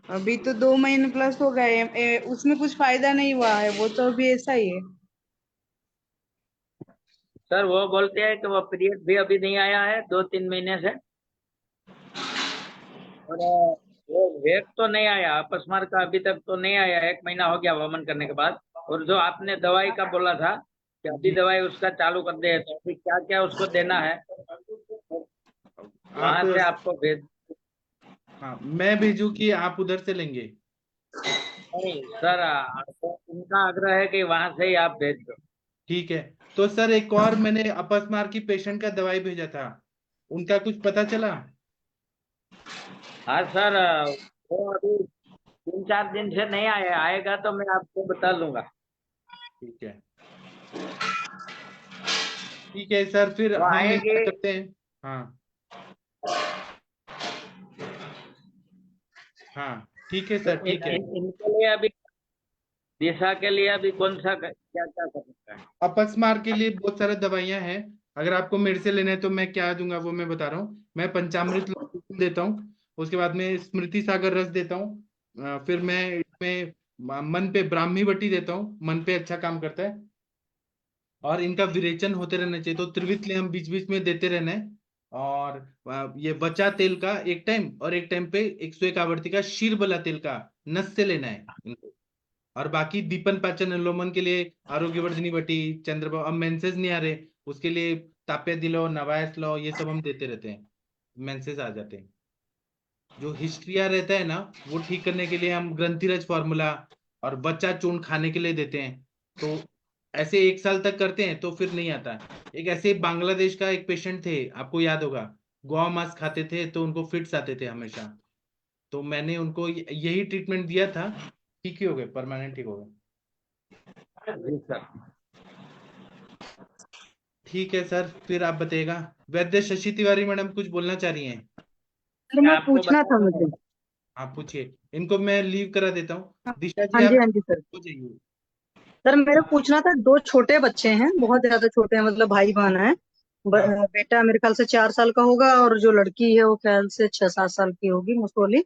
अभी तो 2 महीने प्लस हो गए उसमें कुछ फायदा नहीं हुआ है, वो तो अभी ऐसा ही है। सर वो बोलते हैं कि वो पीरियड भी अभी नहीं आया है 2-3 महीने से, और वो वेट तो नहीं आया, अपस्मार का अभी तक तो नहीं आया, 1 महीना हो गया वमन करने के बाद। और जो आपने दवाई का बोला था कि अभी जी। दवाई उसका चालू कर दे, तो अभी क्या क्या उसको देना है, आप, वहां से आपको भेज? हाँ, मैं भेजूँ कि आप उधर से लेंगे? नहीं सर, आपको उनका आग्रह है कि वहां से ही आप भेज दो। ठीक है। तो सर, एक और मैंने अपस्मार की पेशेंट का दवाई भेजा था, उनका कुछ पता चला? हाँ सर, वो अभी 3-4 दिन से नहीं आया, आएगा तो मैं आपको बता दूंगा। ठीक है। ठीक है सर, फिर वो हम आएगी। ऐसा करते हैं। हाँ। हाँ, ठीक है सर, ठीक है। इनके लिए अभी, दिशा के लिए अभी कौन सा क्या क्या कर सकता है? अपस्मार के लिए बहुत सारे दवाइयां हैं, अगर आपको मेरे से लेना है तो मैं क्या दूंगा वो मैं बता रहा हूँ। मैं पंचामृत देता हूँ, उसके बाद में स्मृति सागर रस देता हूँ, फिर मैं इसमें मन पे ब्राह्मी बटी देता हूँ, मन पे अच्छा काम करता है। और इनका विरेचन होते रहना चाहिए, तो त्रिवितले हम बीच बीच में देते रहना है। और ये बचा तेल का एक टाइम, और एक टाइम पे 101 आवर्ती का शीर बला तेल का नस से लेना है इनको। और बाकी दीपन पाचन अनुलोमन के लिए आरोग्यवर्धिनी बटी, चंद्र, अब मेंसेस नहीं आ रहे उसके लिए ताप्या दिलो, नवायस लो, ये सब हम देते रहते हैं, मेंसेस आ जाते हैं। जो हिस्ट्रिया रहता है ना, वो ठीक करने के लिए हम ग्रंथिरज फॉर्मूला और बच्चा चूर्ण खाने के लिए देते हैं। तो ऐसे 1 साल तक करते हैं तो फिर नहीं आता। एक ऐसे बांग्लादेश का एक पेशेंट थे, आपको याद होगा, गौ मांस खाते थे तो उनको फिट्स आते थे हमेशा, तो मैंने उनको यही ट्रीटमेंट दिया था, ठीक ही हो गए, परमानेंट ठीक हो गए। जी सर। ठीक है सर, फिर आप बताइएगा। वैद्य शशि तिवारी मैडम कुछ बोलना चाह रही हैं? सर, मैं मैं आपको पूछना बता था दूंगा। मुझे। आप पूछिए, इनको मैं लीव करा देता हूँ। दिशा जी, हाँ जी, आप हाँ जी सर। हो जाइए। सर, मेरे पूछना था, दो छोटे बच्चे हैं, बहुत ज्यादा छोटे हैं, मतलब भाई बहन है। हाँ। बेटा मेरे ख्याल से 4 साल का होगा, और जो लड़की है वो ख्याल से 6-7 साल की होगी, मोस्ट प्रोबेबली।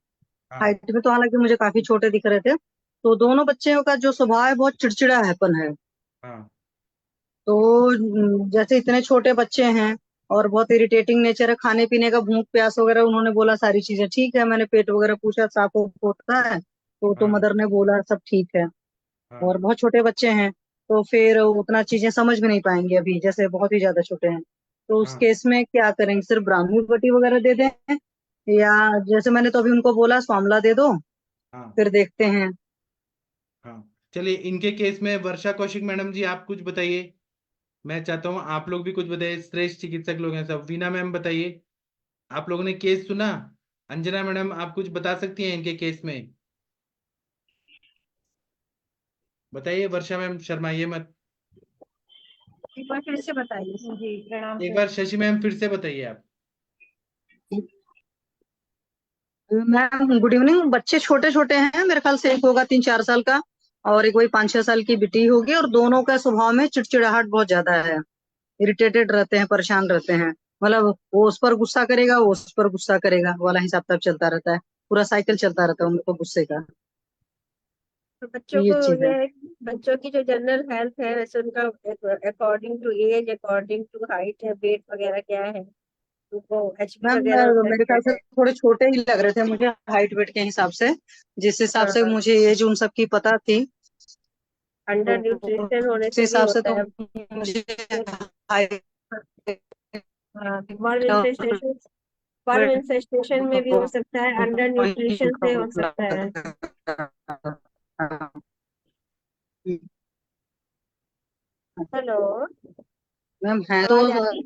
हाँ। हाइट में तो हालांकि मुझे काफी छोटे दिख रहे थे। तो दोनों बच्चों का जो स्वभाव है बहुत चिड़चिड़ापन है। हाँ तो जैसे इतने छोटे बच्चे हैं और बहुत इरिटेटिंग नेचर है, खाने पीने का भूख प्यास वगैरह उन्होंने बोला सारी चीजें ठीक है, मैंने पेट वगैरह पूछा साफ होता है तो हाँ मदर ने बोला सब ठीक है। हाँ और बहुत छोटे बच्चे हैं तो फिर उतना चीजें समझ भी नहीं पाएंगे अभी, जैसे बहुत ही ज्यादा छोटे हैं। तो उस हाँ केस में क्या करेंगे, सिर्फ ब्राह्मी बटी वगैरह दे दें या जैसे मैंने तो अभी उनको बोला स्वामला दे दो, हाँ फिर देखते हैं। हाँ। चलिए, इनके केस में वर्षा कौशिक मैडम जी आप कुछ बताइए। मैं चाहता हूँ आप लोग भी कुछ बताइए, श्रेष्ठ चिकित्सक लोग हैं सब। वीना मैम बताइए, आप लोगों ने केस सुना। अंजना मैडम आप कुछ बता सकती हैं इनके केस में? बताइए वर्षा मैम, शर्माइए मत। एक बार फिर से बताइए। जी प्रणाम एक सर। बार शशि मैम फिर से बताइए आप। Ma'am good evening. बच्चे छोटे छोटे हैं, मेरे ख्याल से एक होगा 3-4 साल का और एक वही 5-6 साल की बेटी होगी, और दोनों का स्वभाव में चिड़चिड़ाहट बहुत ज्यादा है, इरिटेटेड रहते हैं, परेशान रहते हैं। मतलब वो उस पर गुस्सा करेगा, वो उस पर गुस्सा करेगा वाला हिसाब तब चलता रहता है, पूरा साइकिल चलता रहता है उनको गुस्से का। तो तो बच्चों ये को चीज है। ये बच्चों की जो जनरल हेल्थ है वैसे उनका according to age, according to height है, वेट वगैरह क्या है, उनको एचपी मैम वगैरह उनका मेरे क्या ख्याल से है। थोड़े छोटे ही लग रहे थे मुझे हाइट वेट के हिसाब से, जिस हिसाब से हाँ, मुझे एज उन सबकी पता थी। अंडर तो न्यूट्रिशन होने उस से भी हिसाब से होता तो है। मुझे हाइट हाँ, वर्म इन्फेस्टेशन, वर्म इन्फेस्टेशन में भी हो सकता है, अंडर न्यूट्रिशन से हो सकता है। हेलो, मैम है तो आवाज आ रही है?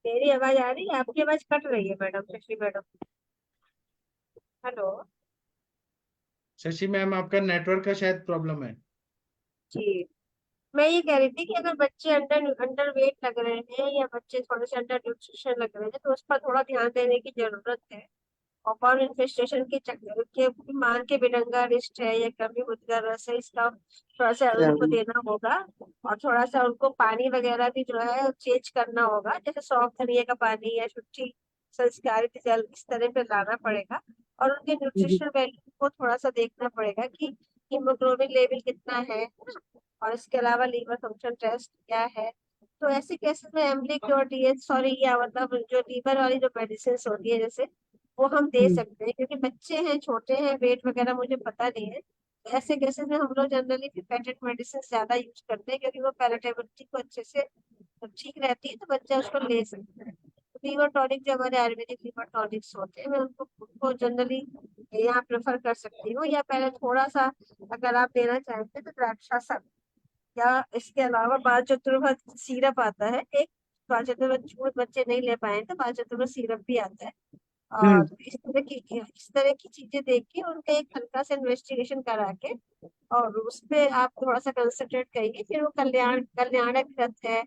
मेरी आवाज आ रही है? आपकी आवाज कट रही है madam, Shashi madam. Hello Shashi ma'am आपका नेटवर्क का शायद प्रॉब्लम है। जी, मैं ये कह रही थी कि अगर बच्चे अंडर अंडर वेट लग रहे हैं या बच्चे थोड़े से अंडर न्यूट्रिशन लग रहे हैं तो उस पर थोड़ा ध्यान देने की जरूरत है। और फॉर इन्फेस्टेशन के चक्कर के मान के बेरंगा रिस्ट है या कभी मुदगर रस है, इसका थोड़ा सा उनको देना होगा। और थोड़ा सा उनको पानी वगैरह भी जो है चेंज करना होगा, जैसे सौंफ धनिया का पानी या शुद्धि संस्कारित जल इस तरह पे लाना पड़ेगा। और उनके न्यूट्रिशनल वैल्यू को थोड़ा सा देखना पड़ेगा कि हीमोग्लोबिन लेवल कितना है ना? और इसके अलावा लीवर फंक्शन टेस्ट क्या है। तो ऐसे केसेस में एम्बलिक और डीएच सॉरी या मतलब जो लीवर वाली जो मेडिसिन होती है जैसे वो हम दे सकते हैं, क्योंकि बच्चे हैं छोटे हैं, वेट वगैरह मुझे पता नहीं है। तो ऐसे केसेस में हम लोग जनरली पेटेंट मेडिसिन ज्यादा यूज करते हैं, क्योंकि वो पैलेटेबिलिटी को अच्छे से ठीक रहती है, तो बच्चा उसको ले सकता है। लीवर टॉनिक जो हमारे आयुर्वेदिक लीवर टॉनिक्स होते हैं मैं उनको जनरली यहाँ प्रेफर कर सकती हूँ, या पहले थोड़ा सा अगर आप देना चाहते हैं तो द्राक्षासन, या इसके अलावा बाल चतुर्भुज सीरप आता है एक। बाल चतुर्भुज बच्चे नहीं ले पाए तो बाल चतुर्भुज सीरप भी आता है। तो इस तरह की चीजें देख के उनका एक हल्का सा इन्वेस्टिगेशन करा के और उस पे आप थोड़ा सा कंसंट्रेट करिए। फिर वो कल्याणक रथ है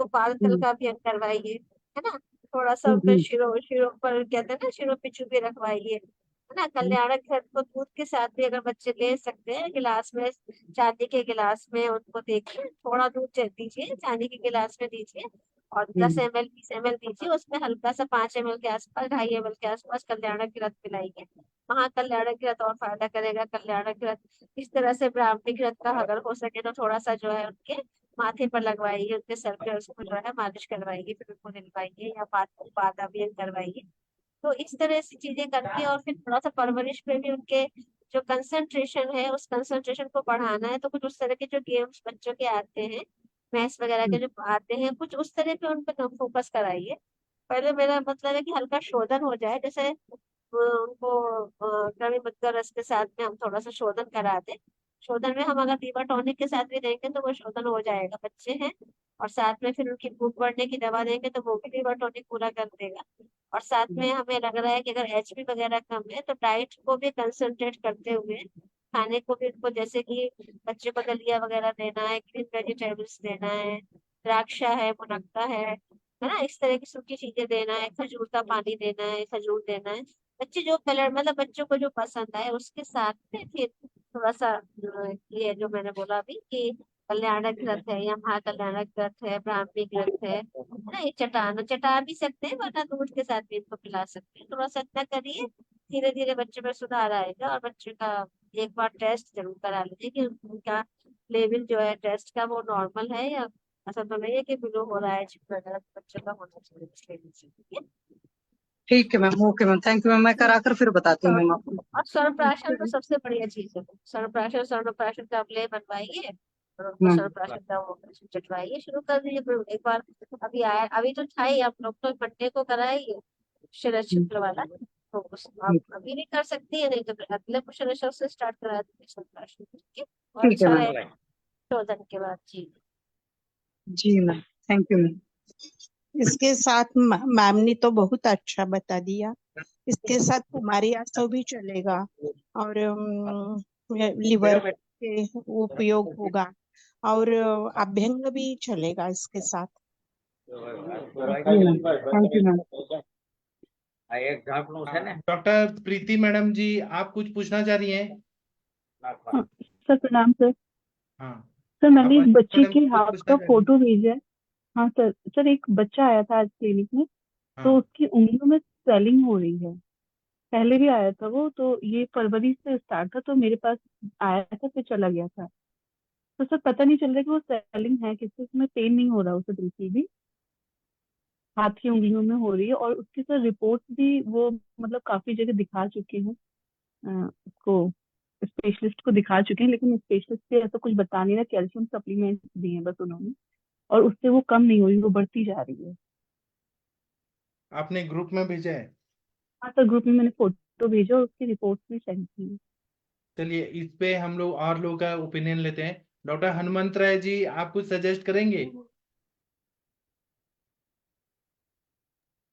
तो पाल तल का अभियान करवाइए, है ना। थोड़ा सा उनका शिरो शिरो पर कहते हैं ना, शिरो पे चुपे रखवाइए, है ना। कल्याणक रथ को दूध के साथ भी अगर बच्चे ले सकते हैं, गिलास में, चांदी के गिलास में उनको देखिए, थोड़ा दूध दीजिए, चांदी के गिलास में दीजिए और 10 ml 20 ml दीजिए, उसमें हल्का सा 5 ml के आसपास 2.5 ml के आसपास कल्याणक रथ पिलाइए। वहाँ कल्याणक रथ और फायदा करेगा। कल्याणक रथ इस तरह से ब्राह्मणिक रथ का अगर हो सके तो थोड़ा सा जो है उनके माथे पर लगवाइए, उनके सर पे उसको जो है मालिश करवाइए, फिर उनको दिलवाइए या पादाभियन करवाइए। तो इस तरह से चीजें करके और फिर थोड़ा सा परवरिश पे भी उनके जो कंसंट्रेशन है उस कंसंट्रेशन को बढ़ाना है, तो कुछ उस तरह के जो गेम्स बच्चों के आते हैं, मैथ्स वगैरह के जो आते हैं, कुछ उस तरह पे उन पर फोकस कराइए। पहले मेरा मतलब है कि हल्का शोधन हो जाए, जैसे उनको कभी मुद्गर रस के साथ में हम थोड़ा सा शोधन करा दें। शोधन में हम अगर लीवर टॉनिक के साथ भी देंगे तो वो शोधन हो जाएगा, बच्चे हैं। और साथ में फिर उनकी भूख बढ़ने की दवा देंगे तो वो भी लीवर टॉनिक पूरा कर देगा। और साथ में हमें लग रहा है कि अगर एचपी वगैरह कम है तो डाइट को भी कंसंट्रेट करते हुए खाने को भी उनको, जैसे कि बच्चे को दलिया वगैरह देना है, ग्रीन वेजिटेबल्स देना है, द्राक्षा है, मुनक्का है ना, इस तरह की सूखी चीजें देना है, खजूर का पानी देना है, खजूर देना है। बच्चे जो कलर मतलब बच्चों को जो पसंद आए उसके साथ में फिर थोड़ा सा ये जो मैंने बोला अभी कि कल्याणक ग्रंथ है या महाकल्याणक ग्रंथ है, ब्राह्मी ग्रंथ है ना, ये चटा भी सकते हैं, वरना दूध के साथ भी इनको पिला सकते हैं। थोड़ा सा इतना करिए, धीरे धीरे बच्चे में सुधार आएगा। और बच्चे का एक बार टेस्ट जरूर करा लीजिए कि उनका लेवल जो है टेस्ट का वो नॉर्मल है या ऐसा तो नहीं है कि बिलो हो रहा है, जितना ज्यादा बच्चे का होना चाहिए इस लेवल से। ठीक है। ठीक है ma'am, okay ma'am, thank you ma'am, मैं करा कर फिर बताती हूँ मैम आपको। और स्वरप्राशन तो सबसे बढ़िया चीज है। स्वरप्राशन का आप ले बनवाइए और उनको मैम स्वरप्राशन का वो चटवाइए, शुरू कर दीजिए। फिर एक बार अभी आया, अभी तो था ही, आप लोग तो मंडे को कराइए शरद शुक्ल वाला, तो आप अभी भी कर सकती है, नहीं तो फिर अगले शरद शुक्ल से स्टार्ट करा दीजिए स्वरप्राशन। ठीक है। और ठीक है अच्छा मैम। रहेगा शोधन के बाद। जी जी मैम, थैंक यू मैम। इसके साथ मैम ने तो बहुत अच्छा बता दिया। इसके साथ कुमारी आसव भी चलेगा और लिवर के उपयोग होगा और अभ्यंग भी चलेगा इसके साथ। जी मैम, थैंक यू मैम। एक झाँकनू है ना। डॉक्टर प्रीति मैडम जी, आप कुछ पूछना चाह रही हैं? हाँ, सर प्रणाम सर। हाँ, सर आप मैंने एक अंजना बच्चे मैडम के से कुछ हाथ पूछना का चाह रही हैं? फोटो भेजा है। हाँ सर, सर एक बच्चा आया था आज क्लिनिक में, तो हाँ, उसकी उंगलियों में स्वेलिंग हो रही है। पहले भी आया था वो, तो ये फरवरी से स्टार्ट था, तो मेरे पास आया था फिर चला गया था। तो सर पता नहीं चल रहा कि वो स्वेलिंग है किससे, उसमें पेन नहीं हो रहा उसे बिल्कुल भी, हाथ की उंगलियों में हो रही है। और उसकी सर रिपोर्ट भी वो मतलब काफी जगह दिखा चुके हैं, उसको स्पेशलिस्ट को दिखा चुके हैं, लेकिन स्पेशलिस्ट से ऐसा कुछ बता नहीं रहा। कैल्शियम सप्लीमेंट दिए हैं बस उन्होंने, और उससे वो कम नहीं हो रही, वो बढ़ती जा रही है। आपने ग्रुप में भेजा है? हाँ सर, ग्रुप में मैंने फोटो भेजा और उसकी रिपोर्ट भी सेंड की। चलिए, इस पे हम लोग और लोगों का ओपिनियन लेते हैं। डॉक्टर हनुमंत राय जी, आप कुछ सजेस्ट करेंगे?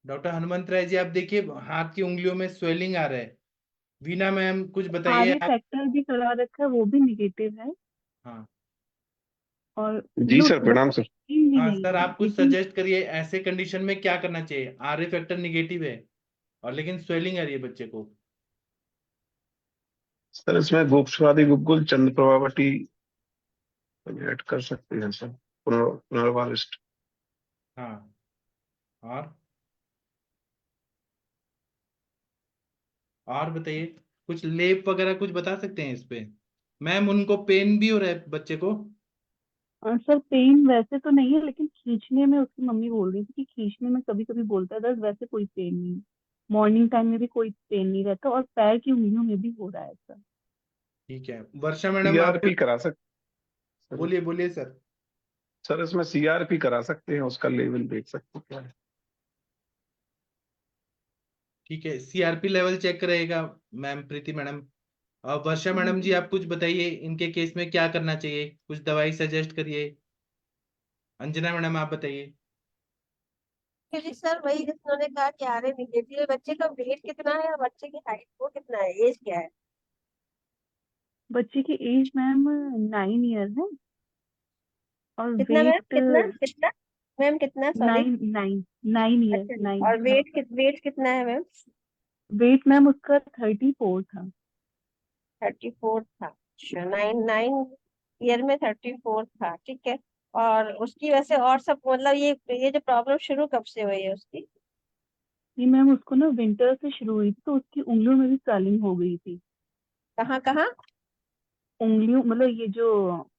डॉक्टर हनुमंत राय जी, आप देखिए हाथ की उंगलियों में स्वेलिंग आ रहा है। वीना मैम, कुछ बताइए आरए आप। फैक्टर भी करा रखा है, वो भी निगेटिव है। हाँ और जी मतलब सर, प्रणाम बच्चे सर। की pain भी हाँ नहीं सर, है आप कुछ लेकिन। सजेस्ट करिए, ऐसे कंडीशन में क्या करना चाहिए? आर ए फैक्टर निगेटिव है और लेकिन स्वेलिंग आ रही है बच्चे को। सर इसमें गोपस्वादी गुग्गुल चंद्र प्रभावती ऐड कर सकते हैं सर, पुनर्वालिस्ट। हाँ, और बताइए, कुछ लेप वगैरह कुछ बता सकते हैं इस पे? मैम, उनको पेन भी हो रहा है बच्चे को? सर पेन वैसे तो नहीं है, लेकिन खींचने में उसकी मम्मी बोल रही थी कि खींचने में कभी कभी बोलता है दर्द, वैसे कोई पेन नहीं है। मॉर्निंग टाइम में भी कोई पेन नहीं रहता, और पैर की उंगलियों में भी हो रहा है सर। ठीक है, वर्षा मैडम आप सीआरपी करा सकते सर। बोलिए बोलिए सर। सर इसमें सीआरपी करा सकते हैं, उसका लेवल देख सकते हैं क्या है। ठीक है, सीआरपी लेवल चेक करेगा मैम प्रीति मैडम। और वर्षा मैडम जी, आप कुछ बताइए, इनके केस में क्या करना चाहिए? कुछ दवाई सजेस्ट करिए। अंजना मैडम, आप बताइए। जी सर, वही जिन्होंने कहा कि आरए निगेटिव है। बच्चे का वेट कितना है और बच्चे की हाइट वो कितना है, एज क्या है? बच्चे की एज मैम 9 ईयर है, और कितना मैम, वेट कितना कितना मैम, कितना, सॉरी? 9 9 9 ईयर, अच्छा, नाइन, और हाँ। वेट कितना है मैम? वेट मैम उसका 34 था। 34 था। अच्छा, 9 9 ईयर में 34 था। ठीक है। और उसकी वैसे और सब मतलब ये जो प्रॉब्लम शुरू कब से हुई है उसकी? ये मैम उसको ना विंटर से शुरू हुई थी, तो उसकी उंगलियों में भी स्वेलिंग हो गई थी। कहाँ कहाँ? उंगलियों मतलब ये जो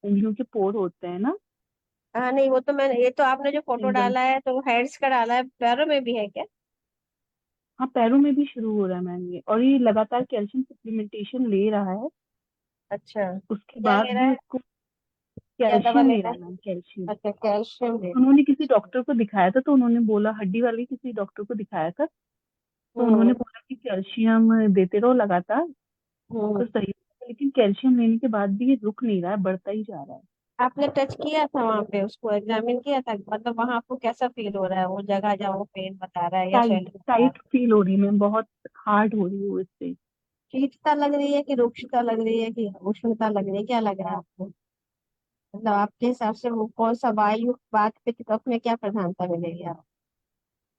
उंगलियों के पोर होते हैं ना, हाँ नहीं, वो तो मैंने, ये तो आपने जो फोटो फिंगर। डाला है तो हैंड्स का डाला है, पैरों में भी है क्या? हाँ पैरों में भी शुरू हो रहा है मैम ये, और ये लगातार कैल्शियम सप्लीमेंटेशन ले रहा है। अच्छा, उसके क्या बाद ले रहा भी है? उसको क्या दवा कैल्शियम ले ले रहा रहा है है? Ma'am, calcium. अच्छा, कैल्शियम ले रहा उन्होंने किसी डॉक्टर को दिखाया था, तो उन्होंने बोला, हड्डी वाले किसी डॉक्टर को दिखाया था, है। तो उन्होंने बोला कि कैल्शियम देते रहो लगातार हम्म। तो सही होगा। लेकिन कैल्शियम लेने के बाद भी ये रुक नहीं रहा है, बढ़ता ही जा रहा है। आपने टच किया था वहां पे, उसको एग्जामिन किया था? मतलब वहां आपको कैसा फील हो रहा है, वो जगह जहाँ वो पेन बता रहा है या टाइट स्वेलिंग बता रहा है? टाइट फील हो रही है मैम, बहुत हार्ड हो रही है वो इससे। शीतलता लग रही है कि रुक्षता लग रही है कि उष्णता लग रही है, क्या लग रहा है आपको? मतलब आपके हिसाब से वो कौन सा वायु बात पे कफ में क्या प्रधानता मिलेगी आपको?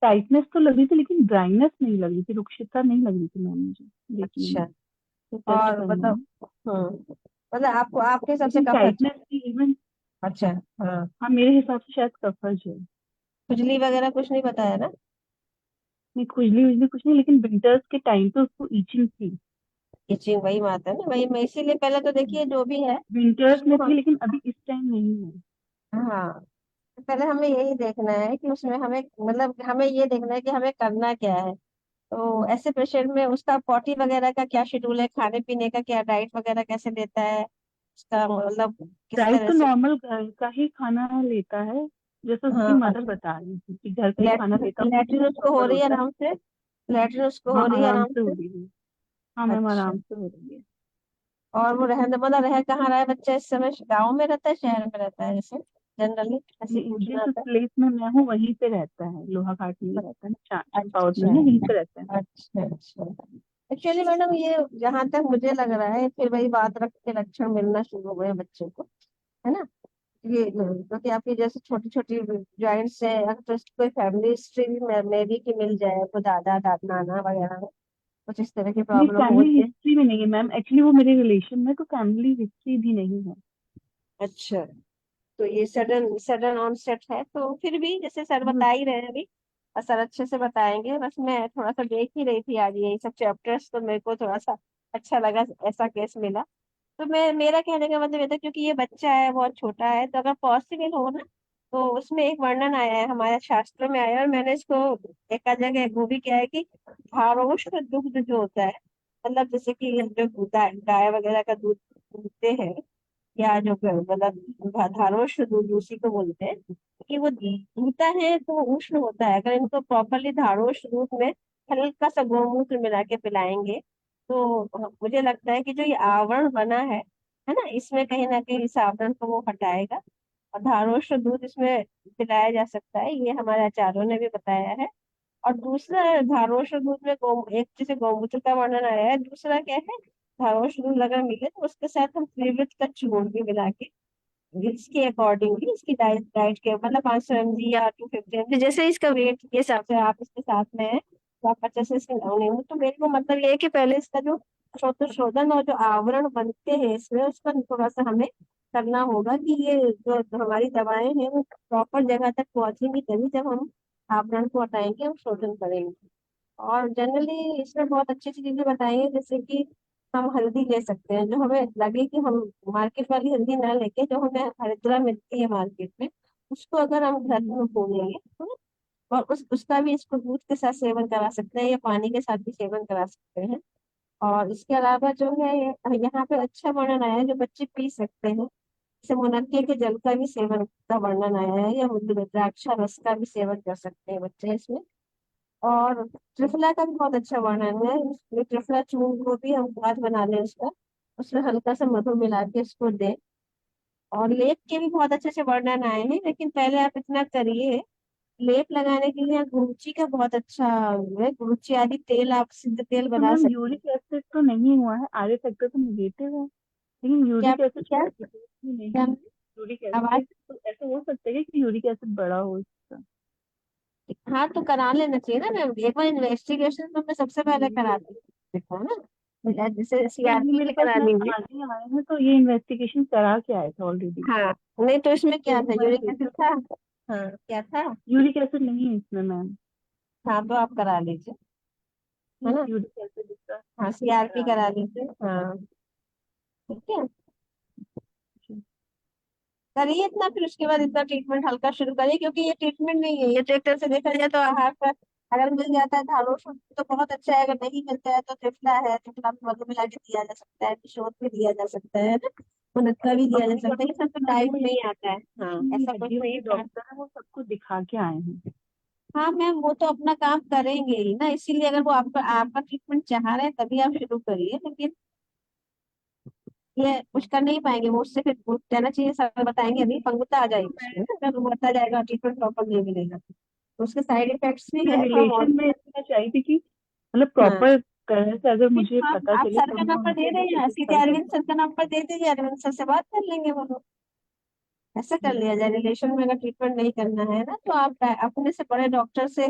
टाइटनेस तो लग रही थी, लेकिन ड्राइनेस नहीं लग रही थी, रुक्षितता नहीं लग रही थी मैम मुझे देखने अच्छा। में। तो टेस्ट और करना मतलब, है। मतलब आपको आपके हिसाब से लेकिन कफ है? टाइटनेस की इवन, अच्छा। हाँ, हाँ मेरे हिसाब से शायद कफज है। खुजली वगैरह कुछ नहीं बताया ना? नहीं, खुजली उजली कुछ नहीं, लेकिन विंटर्स के टाइम पे उसको ईचिंग थी। इचिंग वही बात है ना, वही मैं इसीलिए पहले तो देखिए जो भी है विंटर्स में उसको थी, लेकिन अभी इस टाइम नहीं है। हाँ, तो पहले हमें यही देखना है कि उसमें हमें मतलब हमें ये देखना है कि हमें करना क्या है। तो ऐसे पेशेंट में उसका पॉटी वगैरह का क्या शेड्यूल है, खाने पीने का क्या, डाइट वगैरह कैसे लेता है, उसका मतलब किस डाइट तरह तो से। नॉर्मल घर का ही खाना लेता है, जैसे उसकी हाँ, मदर बता रही थी कि घर का ही खाना लेता है, लैट्रिन उसको हो प्रॉपर रही है होता है। आराम से, लैट्रिन उसको हो हाँ, रही है आराम आराम से हो से। रही है। हाँ मैम, अच्छा, आराम से हो रही है। और वो मतलब रह कहाँ रहा है बच्चा इस समय, गाँव में रहता है शहर में रहता है, जैसे जनरली ऐसे नहीं, पूछना जिस था। प्लेस में मैं हूँ वहीं पे रहता है, लोहा घाट में ही रहता है ना, चंपावत में अच्छा, ना, यहीं पे रहता है। अच्छा, अच्छा। एक्चुअली मैडम ये जहाँ तक मुझे लग रहा है फिर वही बात रख के लक्षण मिलना शुरू हुए हैं बच्चे को, है ना। ये क्योंकि आपकी जैसे छोटी छोटी ज्वाइंट्स है, अगर तो इसकी कोई फैमिली हिस्ट्री भी मे भी कि मिल जाए, आपको दादा नाना वगैरह में कुछ इस तरह की नहीं, प्रॉब्लम फैमिली होती है। हिस्ट्री में नहीं है मैम, एक्चुअली वो मेरे रिलेशन में, तो फैमिली हिस्ट्री भी नहीं है। अच्छा, तो ये सडन सडन ऑनसेट है, तो फिर भी जैसे सर हम्म, बता ही रहे हैं अभी, और सर अच्छे से बताएंगे, बस मैं थोड़ा सा देख ही रही थी आज यही सब चैप्टर्स, तो मेरे को थोड़ा सा अच्छा लगा ऐसा केस मिला। तो मैं मेरा कहने का मतलब ये था, क्योंकि ये बच्चा है बहुत छोटा है, तो अगर पॉसिबल हो ना, तो उसमें एक वर्णन आया है हमारे शास्त्रों में आया है, और मैंने इसको एक आध जगह वो भी किया है कि धारोष्ण दुग्ध जो होता है, मतलब जैसे कि जो गाय वगैरह का दूध पीते हैं, या जो मतलब धारोश दूध उसी को बोलते हैं, कि वो दूधता है तो वो उष्ण होता है। अगर इनको प्रॉपरली धारोश दूध में हल्का सा गौमूत्र मिला के पिलाएंगे, तो मुझे लगता है कि जो ये आवरण बना है ना, इसमें कहीं ना कहीं इस आवरण को वो हटाएगा, और धारोश दूध इसमें पिलाया जा सकता है, ये हमारे आचार्यों ने भी बताया है। और दूसरा, धारोश दूध में गौ एक जैसे गौमूत्र का वर्णन आया है, दूसरा क्या है, धारोश दूध अगर मिले तो उसके साथ हम त्रिवृत का चूर्ण भी मिला के, इसके अकॉर्डिंगली इसकी डाइट डाइट के मतलब 500 mg या 250 mg, जैसे इसका वेट के हिसाब से आप इसके साथ में है, तो आप 50 से नहीं हो, तो मेरे को मतलब ये है कि पहले इसका जो शोधन और जो आवरण बनते हैं इसमें, उसका थोड़ा सा हमें करना होगा कि ये जो हमारी दवाएं हैं वो प्रॉपर जगह तक पहुंचेंगी, तभी जब हम आवरण को हटाएंगे, हम शोधन करेंगे। और जनरली इसमें बहुत अच्छी अच्छी चीजें बताई हैं, जैसे कि हम हल्दी ले सकते हैं, जो हमें लगे कि हम मार्केट वाली हल्दी ना लेके, जो हमें हरिद्रा मिलती है मार्केट में, उसको अगर हम घर में भूनेंगे, है ना, और उसका भी इसको दूध के साथ सेवन करा सकते हैं, या पानी के साथ भी सेवन करा सकते हैं। और इसके अलावा जो है यहाँ पे अच्छा वर्णन आया है जो बच्चे पी सकते हैं, जैसे मुनक्के के जल का भी सेवन का वर्णन आया है, या रुद्राक्ष रस का भी सेवन कर सकते हैं बच्चे इसमें। और त्रिफला का भी बहुत अच्छा वर्णन है, उसमें त्रिफला चूर्ण को भी हम घाट बना लें उसका, उसमें हल्का सा मधु मिला के इसको दें। और लेप के भी बहुत अच्छे से वर्णन आए हैं, लेकिन पहले आप इतना करिए, लेप लगाने के लिए गुरुची का बहुत अच्छा है, गुरुची आदि तेल आप सिद्ध तेल तो बना मैम, सकते हैं। यूरिक एसिड तो नहीं हुआ है, आगे फैक्टर तो निगेटिव है, लेकिन क्या यूरिक एसिड क्या शायद रिपोर्ट में क्या नहीं है। यूरिक आवाज। एसिड तो ऐसा हो सकता है कि यूरिक एसिड बढ़ा हो इसका। हाँ, तो करा लेना चाहिए ना मैम, एक बार इन्वेस्टिगेशन तो मैं सबसे पहले कराती हूँ, देखो ना, जैसे नहीं, ये सीआरपी मेरे की पास करा मैम लीजिए। आगे आए हैं, तो ये इन्वेस्टिगेशन करा के आए थे ऑलरेडी। हाँ, नहीं तो इसमें क्या तो था, वही यूरिक एसिड रिपोर्ट, था। हाँ, क्या था। यूरिक एसिड नहीं है इसमें मैम। हाँ, तो आप करा लीजिए, है ना। यूरिक एसिड इसका हाँ, सीआरपी करा करा लेंगे। लीजिए। हाँ, ठीक है, करिए इतना, फिर उसके बाद इतना ट्रीटमेंट हल्का शुरू करिए, क्योंकि ये ट्रीटमेंट नहीं है, ये ट्रैक्टर से देखा जाए तो आहार पर अगर मिल जाता है धारोश तो बहुत अच्छा है, अगर नहीं मिलता है तो त्रिफला है, त्रिफला में मधु मिला के दिया जा सकता है, किशोर भी दिया जा सकता है ना, मुनक्का भी दिया जा सकता है, ये सब तो मैम, डाइट वो में ही आता है। हाँ, ऐसा कुछ हड्डियों नहीं के है। डॉक्टर है, वो सबको दिखा के आए हैं। हाँ मैम, वो तो अपना काम करेंगे ही ना, इसीलिए अगर वो आपका आपका ट्रीटमेंट चाह रहे हैं तभी आप शुरू करिए, लेकिन ये कुछ कर नहीं पाएंगे, वो उससे फिर कहना चाहिए सर बताएंगे, अभी पंगुता आ जाएगी उसमें ना, अगर वो बढ़ता जाएगा ट्रीटमेंट प्रॉपर नहीं मिलेगा, तो उसके साइड इफेक्ट्स भी मैं है, तो हम रिलेशन में इसलिए चाहिए थी कि मतलब हाँ, प्रॉपर तरह से अगर नहीं, मुझे तो पता आप चले सर तब का मैं नंबर दे उनसे दें, या डिस्कस सीधे कर अरविंद सकती सर का नंबर दे दीजिए, अरविंद सर से बात कर लेंगे वो लोग, ऐसा कर लिया जाए। रिलेशन में अगर ट्रीटमेंट नहीं करना है ना, तो आप अपने से बड़े डॉक्टर से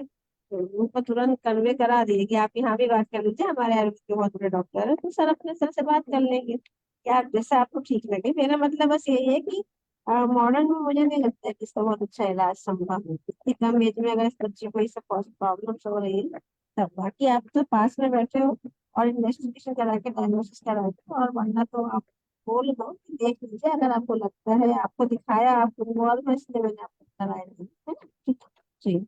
उनको तुरंत कन्वे करा दीजिए कि आप यहाँ भी बात कर लीजिए, हमारे आयुर्वेद के बहुत बड़े डॉक्टर है, तो सर अपने सर से बात कर लेंगे, क्या जैसा आपको ठीक लगे। मेरा मतलब बस यही है कि मॉडर्न में मुझे नहीं लगता है कि इसका बहुत अच्छा इलाज संभव है। इतनी कम एज में अगर इस बच्चे को ये सब प्रॉब्लम्स हो रही है, तब बाकी आप तो पास में बैठे हो और इन्वेस्टिगेशन करा के डायग्नोसिस करा के, और वरना तो आप बोल दो कि देख लीजिए, अगर आपको लगता है, आपको दिखाया, आपको इन्वॉल्व है, इसलिए मैंने आपको कराया नहीं है ना। ठीक है जी।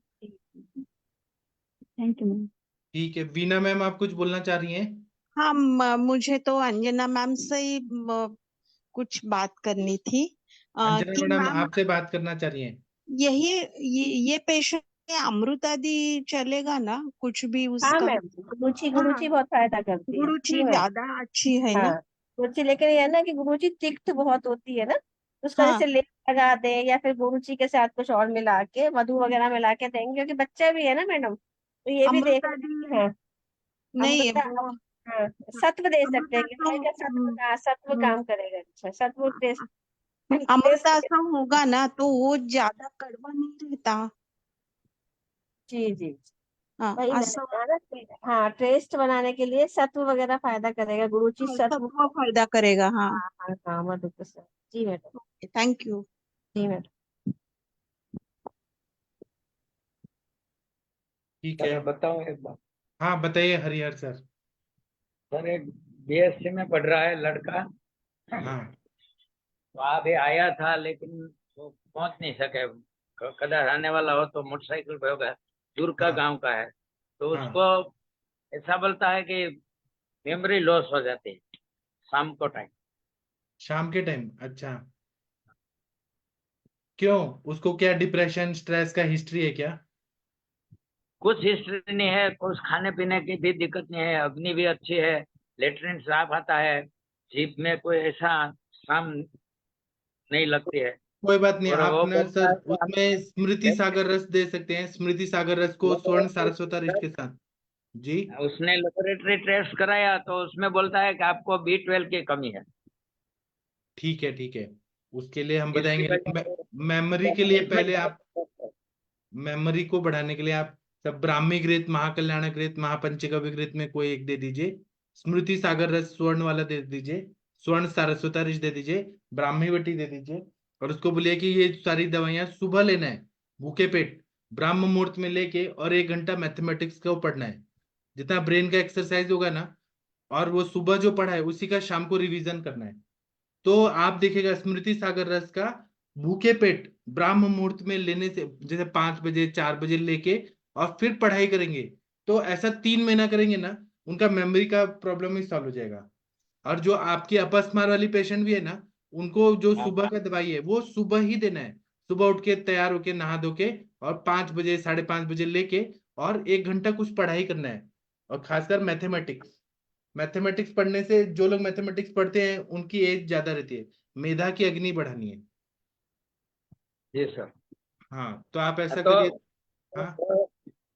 Thank you ma'am. ठीक है, वीना मैम आप कुछ बोलना चाह रही हैं? हाँ, मुझे तो अंजना मैम से ही कुछ बात करनी थी अंजना कि मैडम मैम आपसे बात करना चाह रही हैं? यही ये पेशेंट अमृतादी चलेगा ना, कुछ भी हाँ उसका? मैम, गुरुची हाँ, बहुत फायदा करती है गुरुची जी मैम। ज्यादा अच्छी है ना? हाँ गुरुची, लेकिन ये है ना कि गुरुची तिक्त बहुत होती है ना, उसका हाँ, जैसे लेप लगा दें या फिर गुरुची के साथ कुछ और मिला के, मधु वगैरह मिला के देंगे, क्योंकि बच्चा भी है ना मैडम, तो ये भी देखना अमृतादी है। हाँ नहीं है अमृता, वो। हाँ सत्व दे सकते हैं, अमृता तो गिलोय का सत्व का सत्व काम करेगा, अच्छा सत्व दे अमृता सकते ऐसा होगा ना तो वो ज्यादा कड़वा नहीं रहता। जी जी। हाँ, वही मैंने असं कहा ना कि हाँ टेस्ट बनाने के लिए सत्व वगैरह फायदा करेगा, गुरुची सत्व। सत्व फायदा करेगा। हाँ, हाँ हाँ हाँ मधु के साथ। जी मैडम। Thank you. जी मैडम। ठीक सर है, मैं बताऊं एक बात? हाँ बताइए हरिहर सर। सर एक बीएससी में पढ़ रहा है लड़का, हाँ तो अभी आया था लेकिन वो पहुंच नहीं सके। कदाच आने वाला हो तो मोटरसाइकिल पे होगा, दूर का हाँ गांव का है। तो हाँ। उसको ऐसा बोलता है कि मेमोरी लॉस हो जाती है शाम को टाइम। शाम के टाइम? अच्छा, क्यों? उसको क्या डिप्रेशन स्ट्रेस का हिस्ट्री है क्या? कुछ हिस्ट्री नहीं है, कुछ खाने पीने की भी दिक्कत नहीं है, अग्नि भी अच्छी है, लेटरिन साफ आता है, जीप में कोई ऐसा शाम नहीं लगती है। कोई बात नहीं, और आप वो ना बोलता सर है कि आप उसमें स्मृति सागर रस दे सकते हैं, स्मृति सागर रस को स्वर्ण सारस्वता रिष्ट के साथ। जी उसने लेबोरेटरी टेस्ट कराया तो उसमें बोलता है कि आपको B12 की कमी है। ठीक है, ठीक है, उसके लिए हम इसकी बताएंगे। वजह मेमोरी के लिए से पहले आप, मेमोरी को बढ़ाने के लिए आप सब ब्राह्मी घृत, महाकल्याण घृत, महापंचगव्य घृत में कोई एक दे दीजिए। स्मृति सागर रस स्वर्ण वाला दे दीजिए, स्वर्ण सारस्वता रिच दे दीजिए, ब्राह्मी वटी दे दीजिए। और उसको बोलिए कि ये सारी दवाइयां सुबह लेना है, भूखे पेट, ब्राह्म मुहूर्त में लेके, और 1 घंटा मैथमेटिक्स को पढ़ना है। जितना ब्रेन का एक्सरसाइज होगा ना, और वो सुबह जो पढ़ा है उसी का शाम को रिवीजन करना है। तो आप देखिएगा स्मृति सागर रस का भूखे पेट ब्राह्म मुहूर्त में लेने से, जैसे 5 बजे 4 बजे लेके, और फिर पढ़ाई करेंगे, तो ऐसा 3 महीना करेंगे ना, उनका मेमोरी का प्रॉब्लम ही सॉल्व हो जाएगा। और जो आपकी अपस्मार वाली पेशेंट भी है ना, उनको जो सुबह का दवाई है वो सुबह ही देना है। सुबह उठ के तैयार होके नहा धो के, और 5 बजे 5:30 बजे लेके, और 1 घंटा कुछ पढ़ाई करना है। और खासकर मैथमेटिक्स, मैथमेटिक्स पढ़ने से, जो लोग मैथमेटिक्स पढ़ते हैं उनकी एज ज्यादा रहती है, मेधा की अग्नि बढ़ानी है। जी सर। हाँ तो आप ऐसा तो करिए। हाँ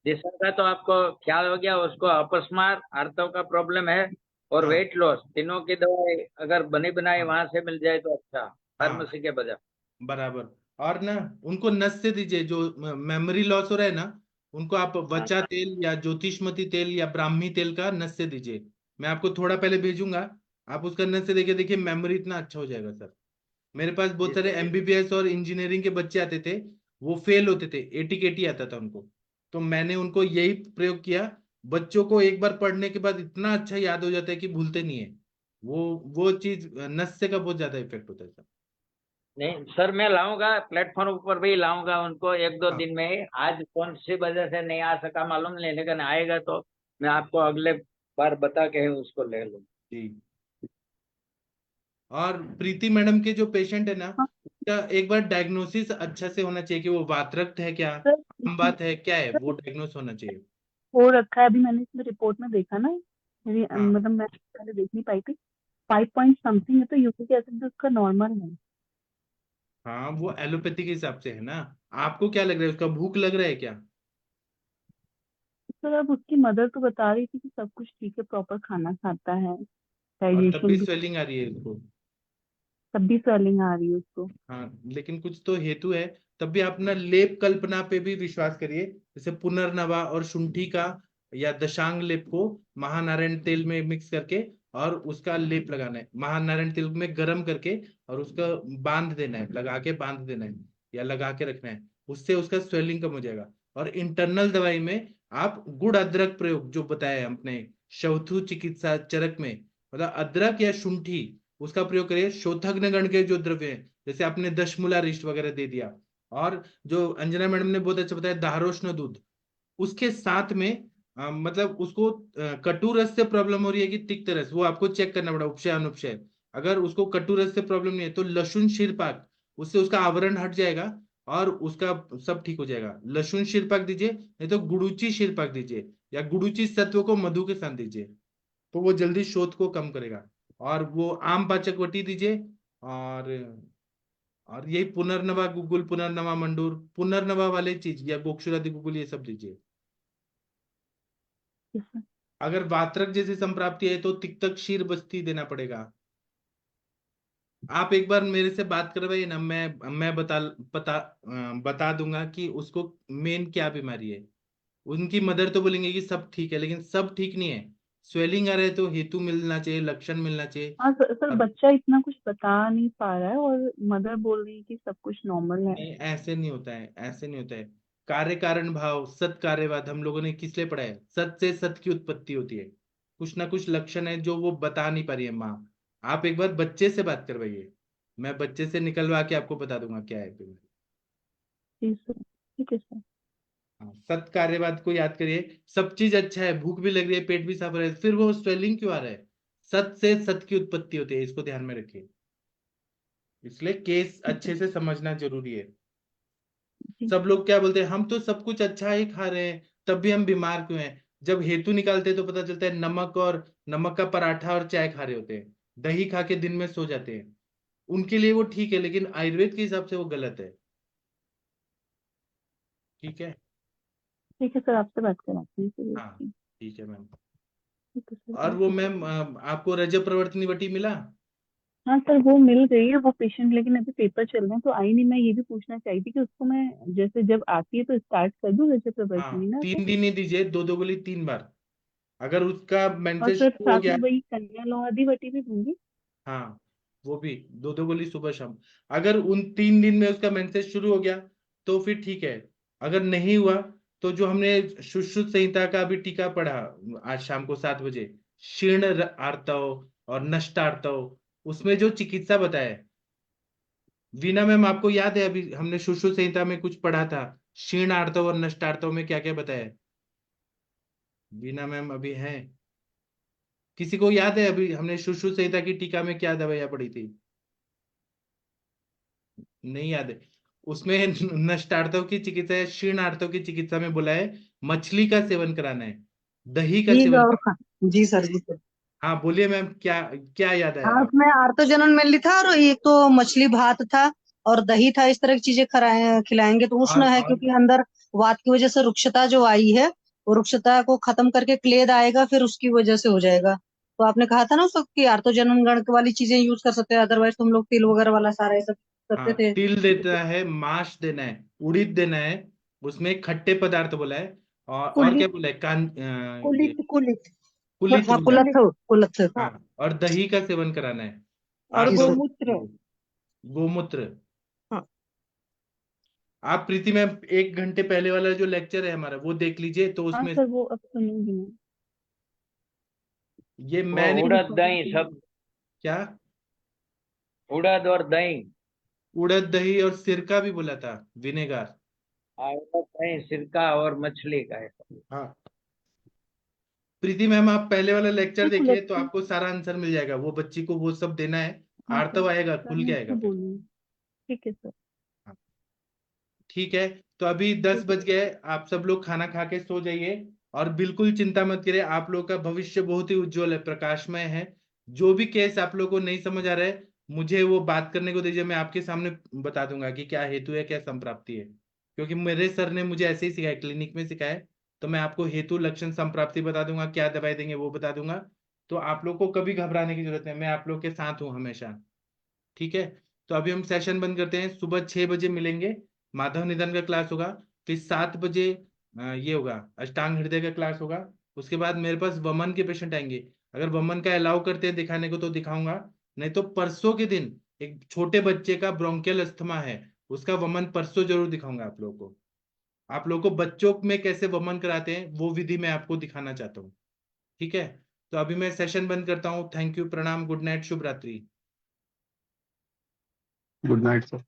दिशा का तो आपको ख्याल हो गया, उसको अपस्मार आर्तव का प्रॉब्लम है और हाँ वेट लॉस, तीनों की दवाई अगर बनी बनाई हाँ वहां से मिल जाए तो अच्छा, हाँ, फार्मेसी के बजाय। बराबर। और ना उनको नस से दीजिए, जो मेमोरी लॉस हो रहा है ना, उनको आप हाँ वचा तेल या ज्योतिषमती तेल या ब्राह्मी तेल का नस से दीजिए। मैं आपको थोड़ा पहले भेजूंगा, आप उसका नस से देखिए, देखिए मेमोरी इतना अच्छा हो जाएगा सर। मेरे पास बहुत जी सारे सर। एमबीबीएस और इंजीनियरिंग के बच्चे आते थे, वो फेल होते थे, 80 आता था उनको। तो मैंने उनको यही प्रयोग किया। बच्चों को एक बार पढ़ने के बाद इतना अच्छा याद हो जाता है कि भूलते नहीं है। वो चीज नस से का बहुत ज्यादा इफेक्ट होता है सर। नहीं सर, मैं लाऊंगा प्लेटफॉर्म पर भी लाऊंगा उनको 1-2 हाँ दिन में ही। आज कौन सी वजह से नहीं आ सका मालूम नहीं, लेकिन आएगा तो मैं आपको अगले बार बता के ही उसको ले लूँ। जी। और प्रीति मैडम के जो पेशेंट है ना, हाँ उसका एक बार डायग्नोसिस अच्छा से होना चाहिए कि वो वातरक्त है क्या, सर, आम बात है क्या है, वो डायग्नोस होना चाहिए। हो रखा है, अभी मैंने इसमें रिपोर्ट में देखा ना, मेरी हाँ मतलब मैं पहले देख नहीं पाई थी, 5 पॉइंट समथिंग है, तो यूरिक एसिड भी उसका नॉर्मल है। हाँ, वो एलोपैथी के हिसाब से है ना। आपको क्या लग रहा है, उसका भूख लग रहा है क्या? सर अब उसकी मदर तो बता रही थी कि सब कुछ ठीक है, प्रॉपर खाना खाता है, और तब भी डाइजेशन भी, स्वेलिंग आ रही है उसको? तब भी स्वेलिंग आ रही है उसको। हाँ, लेकिन कुछ तो हेतु है। तब भी आप ना लेप कल्पना पे भी विश्वास करिए, जैसे पुनर्नवा और शुंठी का या दशांग लेप को महानारायण तेल में मिक्स करके और उसका लेप लगाना है, महानारायण तिल में गर्म करके, और उसका बांध देना है, लगा के बांध देना है या लगा के रखना है, उससे उसका स्वेलिंग कम हो जाएगा। और इंटरनल दवाई में आप गुड़ अदरक प्रयोग जो बताया अपने शौथु चिकित्सा चरक में, मतलब अदरक या शुंठी उसका प्रयोग करिए। शोथग्न गण के जो द्रव्य हैं, जैसे आपने दशमूला रिष्ट वगैरह दे दिया, और जो अंजना मैडम ने बहुत अच्छा बताया दारोष्ण दूध, उसके साथ में मतलब उसको कटु रस से प्रॉब्लम हो रही है कि तिक्त रस, वो आपको चेक करना पड़ा उपशय अनुपशय। अगर उसको कटु रस से प्रॉब्लम नहीं है तो लहसुन शीरपाक, उससे उसका आवरण हट जाएगा और उसका सब ठीक हो जाएगा। लहसुन शीरपाक दीजिए, नहीं तो गुड़ूची शीरपाक दीजिए, या गुड़ूची सत्व को मधु के साथ दीजिए, तो वो जल्दी शोथ को कम करेगा। और वो आम पाचक वटी दीजिए, और यही पुनर्नवा गुगुल, पुनर्नवा मंडूर, पुनर्नवा वाले चीज या गोक्षुरादि गुगुल, ये सब दीजिए। Yes, sir. अगर वात्रक जैसी संप्राप्ति है तो तिक्तक क्षीर बस्ती देना पड़ेगा। आप एक बार मेरे से बात करवाइए ना, मैं बता दूंगा कि उसको मेन क्या बीमारी है। उनकी मदर तो बोलेंगे कि सब ठीक है, लेकिन सब ठीक नहीं है। स्वेलिंग आ रहा है तो हेतु मिलना चाहिए, लक्षण मिलना चाहिए। हाँ सर, और बच्चा इतना कुछ बता नहीं पा रहा है और मदर बोल रही है कि सब कुछ नॉर्मल है। नहीं, ऐसे नहीं होता है, ऐसे नहीं होता है। कार्य कारण भाव, सत कार्यवाद हम लोगों ने किस लिए पढ़ा है? सत से सत की उत्पत्ति होती है। कुछ ना कुछ लक्षण है जो वो बता नहीं पा रही है माँ। आप एक बार बच्चे से बात करवाइए, मैं बच्चे से निकलवा के आपको बता दूंगा क्या है बीमारी। जी सर, ठीक है सर। हाँ, सत कार्यवाद को याद करिए। सब चीज अच्छा है, भूख भी लग रही है, पेट भी साफ रहा है, फिर वो स्वेलिंग क्यों आ रहा है? सत से सत की उत्पत्ति होती है, इसको ध्यान में रखिए। इसलिए केस ठीक है अच्छे से समझना जरूरी है। जी। सब लोग क्या बोलते हैं, हम तो सब कुछ अच्छा ही खा रहे हैं, तब भी हम बीमार क्यों हैं? जब हेतु निकालते हैं तो पता चलता है नमक, और नमक का पराठा और चाय खा रहे होते हैं, दही खा के दिन में सो जाते हैं। उनके लिए वो ठीक है, लेकिन आयुर्वेद के हिसाब से वो गलत है। ठीक है। ठीक है सर, आपसे बात कराती हूँ फिर हाँ, इसकी। ठीक है मैम। ठीक है सर, और थैंक वो यू। मैम आपको रजत प्रवर्तनी वटी मिला? हाँ सर, वो मिल गई है वो पेशेंट, लेकिन अभी पेपर चल रहे हैं तो आई नहीं। मैं ये भी पूछना चाहती थी कि उसको मैं जैसे जब आती है तो स्टार्ट कर दूँ रजत प्रवर्तनी हाँ, ना तो? 3 दिन ही दीजिए, 2 2 गोली 3 बार। अगर उसका और मेंसेस सर शुरू हो साथ में गया, वही कन्या लोहादी वटी भी दूंगी? हाँ, वो भी 2 2 गोली सुबह शाम। अगर उन 3 दिन में उसका मेंसेस शुरू हो गया तो फिर ठीक है। अगर नहीं हुआ तो जो हमने सुश्रुत संहिता का अभी टीका पढ़ा आज शाम को 7 बजे, शीर्ण आर्तव और नष्ट आर्तव, उसमें जो चिकित्सा बताया है, वीना मैम आपको याद है अभी हमने सुश्रुत संहिता में कुछ पढ़ा था, शीर्ण आर्तव और नष्ट आर्तव में क्या क्या बताया है? वीना मैम अभी है? किसी को याद है अभी हमने सुश्रुत संहिता की टीका में क्या दवाइयां पढ़ी थी? नहीं याद है? उसमें नष्टार्थों की चिकित्सा या शीर्णार्थों की चिकित्सा में बोला है मछली का सेवन कराना है, दही का जी सेवन गौर कराना खान जी सर जी सर। है। हाँ, बोलिए मैम, क्या क्या याद आया हाँ आप? उसमें आर्तोजनन मेनली था और एक तो मछली भात था और दही था। इस तरह की चीजें खिलाएंगे तो उष्ण है, और क्योंकि अंदर वात की वजह से रुक्षता जो आई है, वो रुक्षता को खत्म करके क्लेद आएगा, फिर उसकी वजह से हो जाएगा। तो आपने कहा था ना उस वक्त कि आर्तोजनन गण वाली चीजें यूज कर सकते हैं, अदरवाइज तुम लोग तिल वगैरह वाला सारा ये सब करते हाँ, थे। तिल देना है, माश देना है, उड़ीद देना है, उसमें खट्टे पदार्थ बोला है, और क्या कुलित बोला है, ये कुलित कुलित कुलित हाँ बोला है। कुलथ कुलथ हाँ, और दही का सेवन कराना है। और आप जी सर। लोग गोमूत्र। गोमूत्र। हाँ आप प्रीति मैम 1 घंटे पहले वाला जो लेक्चर है हमारा वो देख लीजिए, तो हाँ उसमें सर, वो अब सुनूंगी मैं। ये वो मैंने उड़द दही सब, क्या, उड़द और दही, उड़द दही और सिरका भी बोला था, विनेगर। उड़द दही सिरका और मछली का है। हाँ, प्रीति मैम आप पहले वाला लेक्चर मैं देखिए तो कुलच्छी। आपको सारा आंसर मिल जाएगा। वो बच्ची को वो सब देना है, हाँ आर्तव आएगा, सर, खुल मैं के उसको आएगा फिर। बोलूंगी। ठीक है सर। हाँ, ठीक है। तो अभी 10 ठीक है। बज गए, आप सब लोग खाना खा के सो जाइए। और बिल्कुल चिंता मत करिए, आप लोग का भविष्य बहुत ही उज्जवल है, प्रकाशमय है। जो भी केस आप लोग को नहीं समझ आ रहा है, मुझे वो बात करने को दीजिए, मैं आपके सामने बता दूंगा कि क्या हेतु है, क्या संप्राप्ति है। क्योंकि मेरे सर ने मुझे ऐसे ही सिखाया, क्लिनिक में सिखाया है। तो मैं आपको हेतु लक्षण संप्राप्ति बता दूंगा, क्या दवाई देंगे वो बता दूंगा। तो आप लोग को कभी घबराने की जरूरत नहीं, मैं आप लोग के साथ हूँ हमेशा। ठीक है। तो अभी हम सेशन बंद करते हैं, सुबह 6 बजे मिलेंगे, माधव निधन का क्लास होगा। फिर 7 बजे ये होगा, अष्टांग हृदय का क्लास होगा। उसके बाद मेरे पास वमन के पेशेंट आएंगे। अगर वमन का अलाउ करते हैं दिखाने को तो दिखाऊंगा, नहीं तो परसों के दिन एक छोटे बच्चे का ब्रोंकियल अस्थमा है, उसका वमन परसों जरूर दिखाऊंगा आप लोगों को। आप लोगों को बच्चों में कैसे वमन कराते हैं वो विधि मैं आपको दिखाना चाहता हूँ। ठीक है, तो अभी मैं सेशन बंद करता हूँ। थैंक यू, प्रणाम, गुड नाइट, शुभ रात्रि। Good night sir.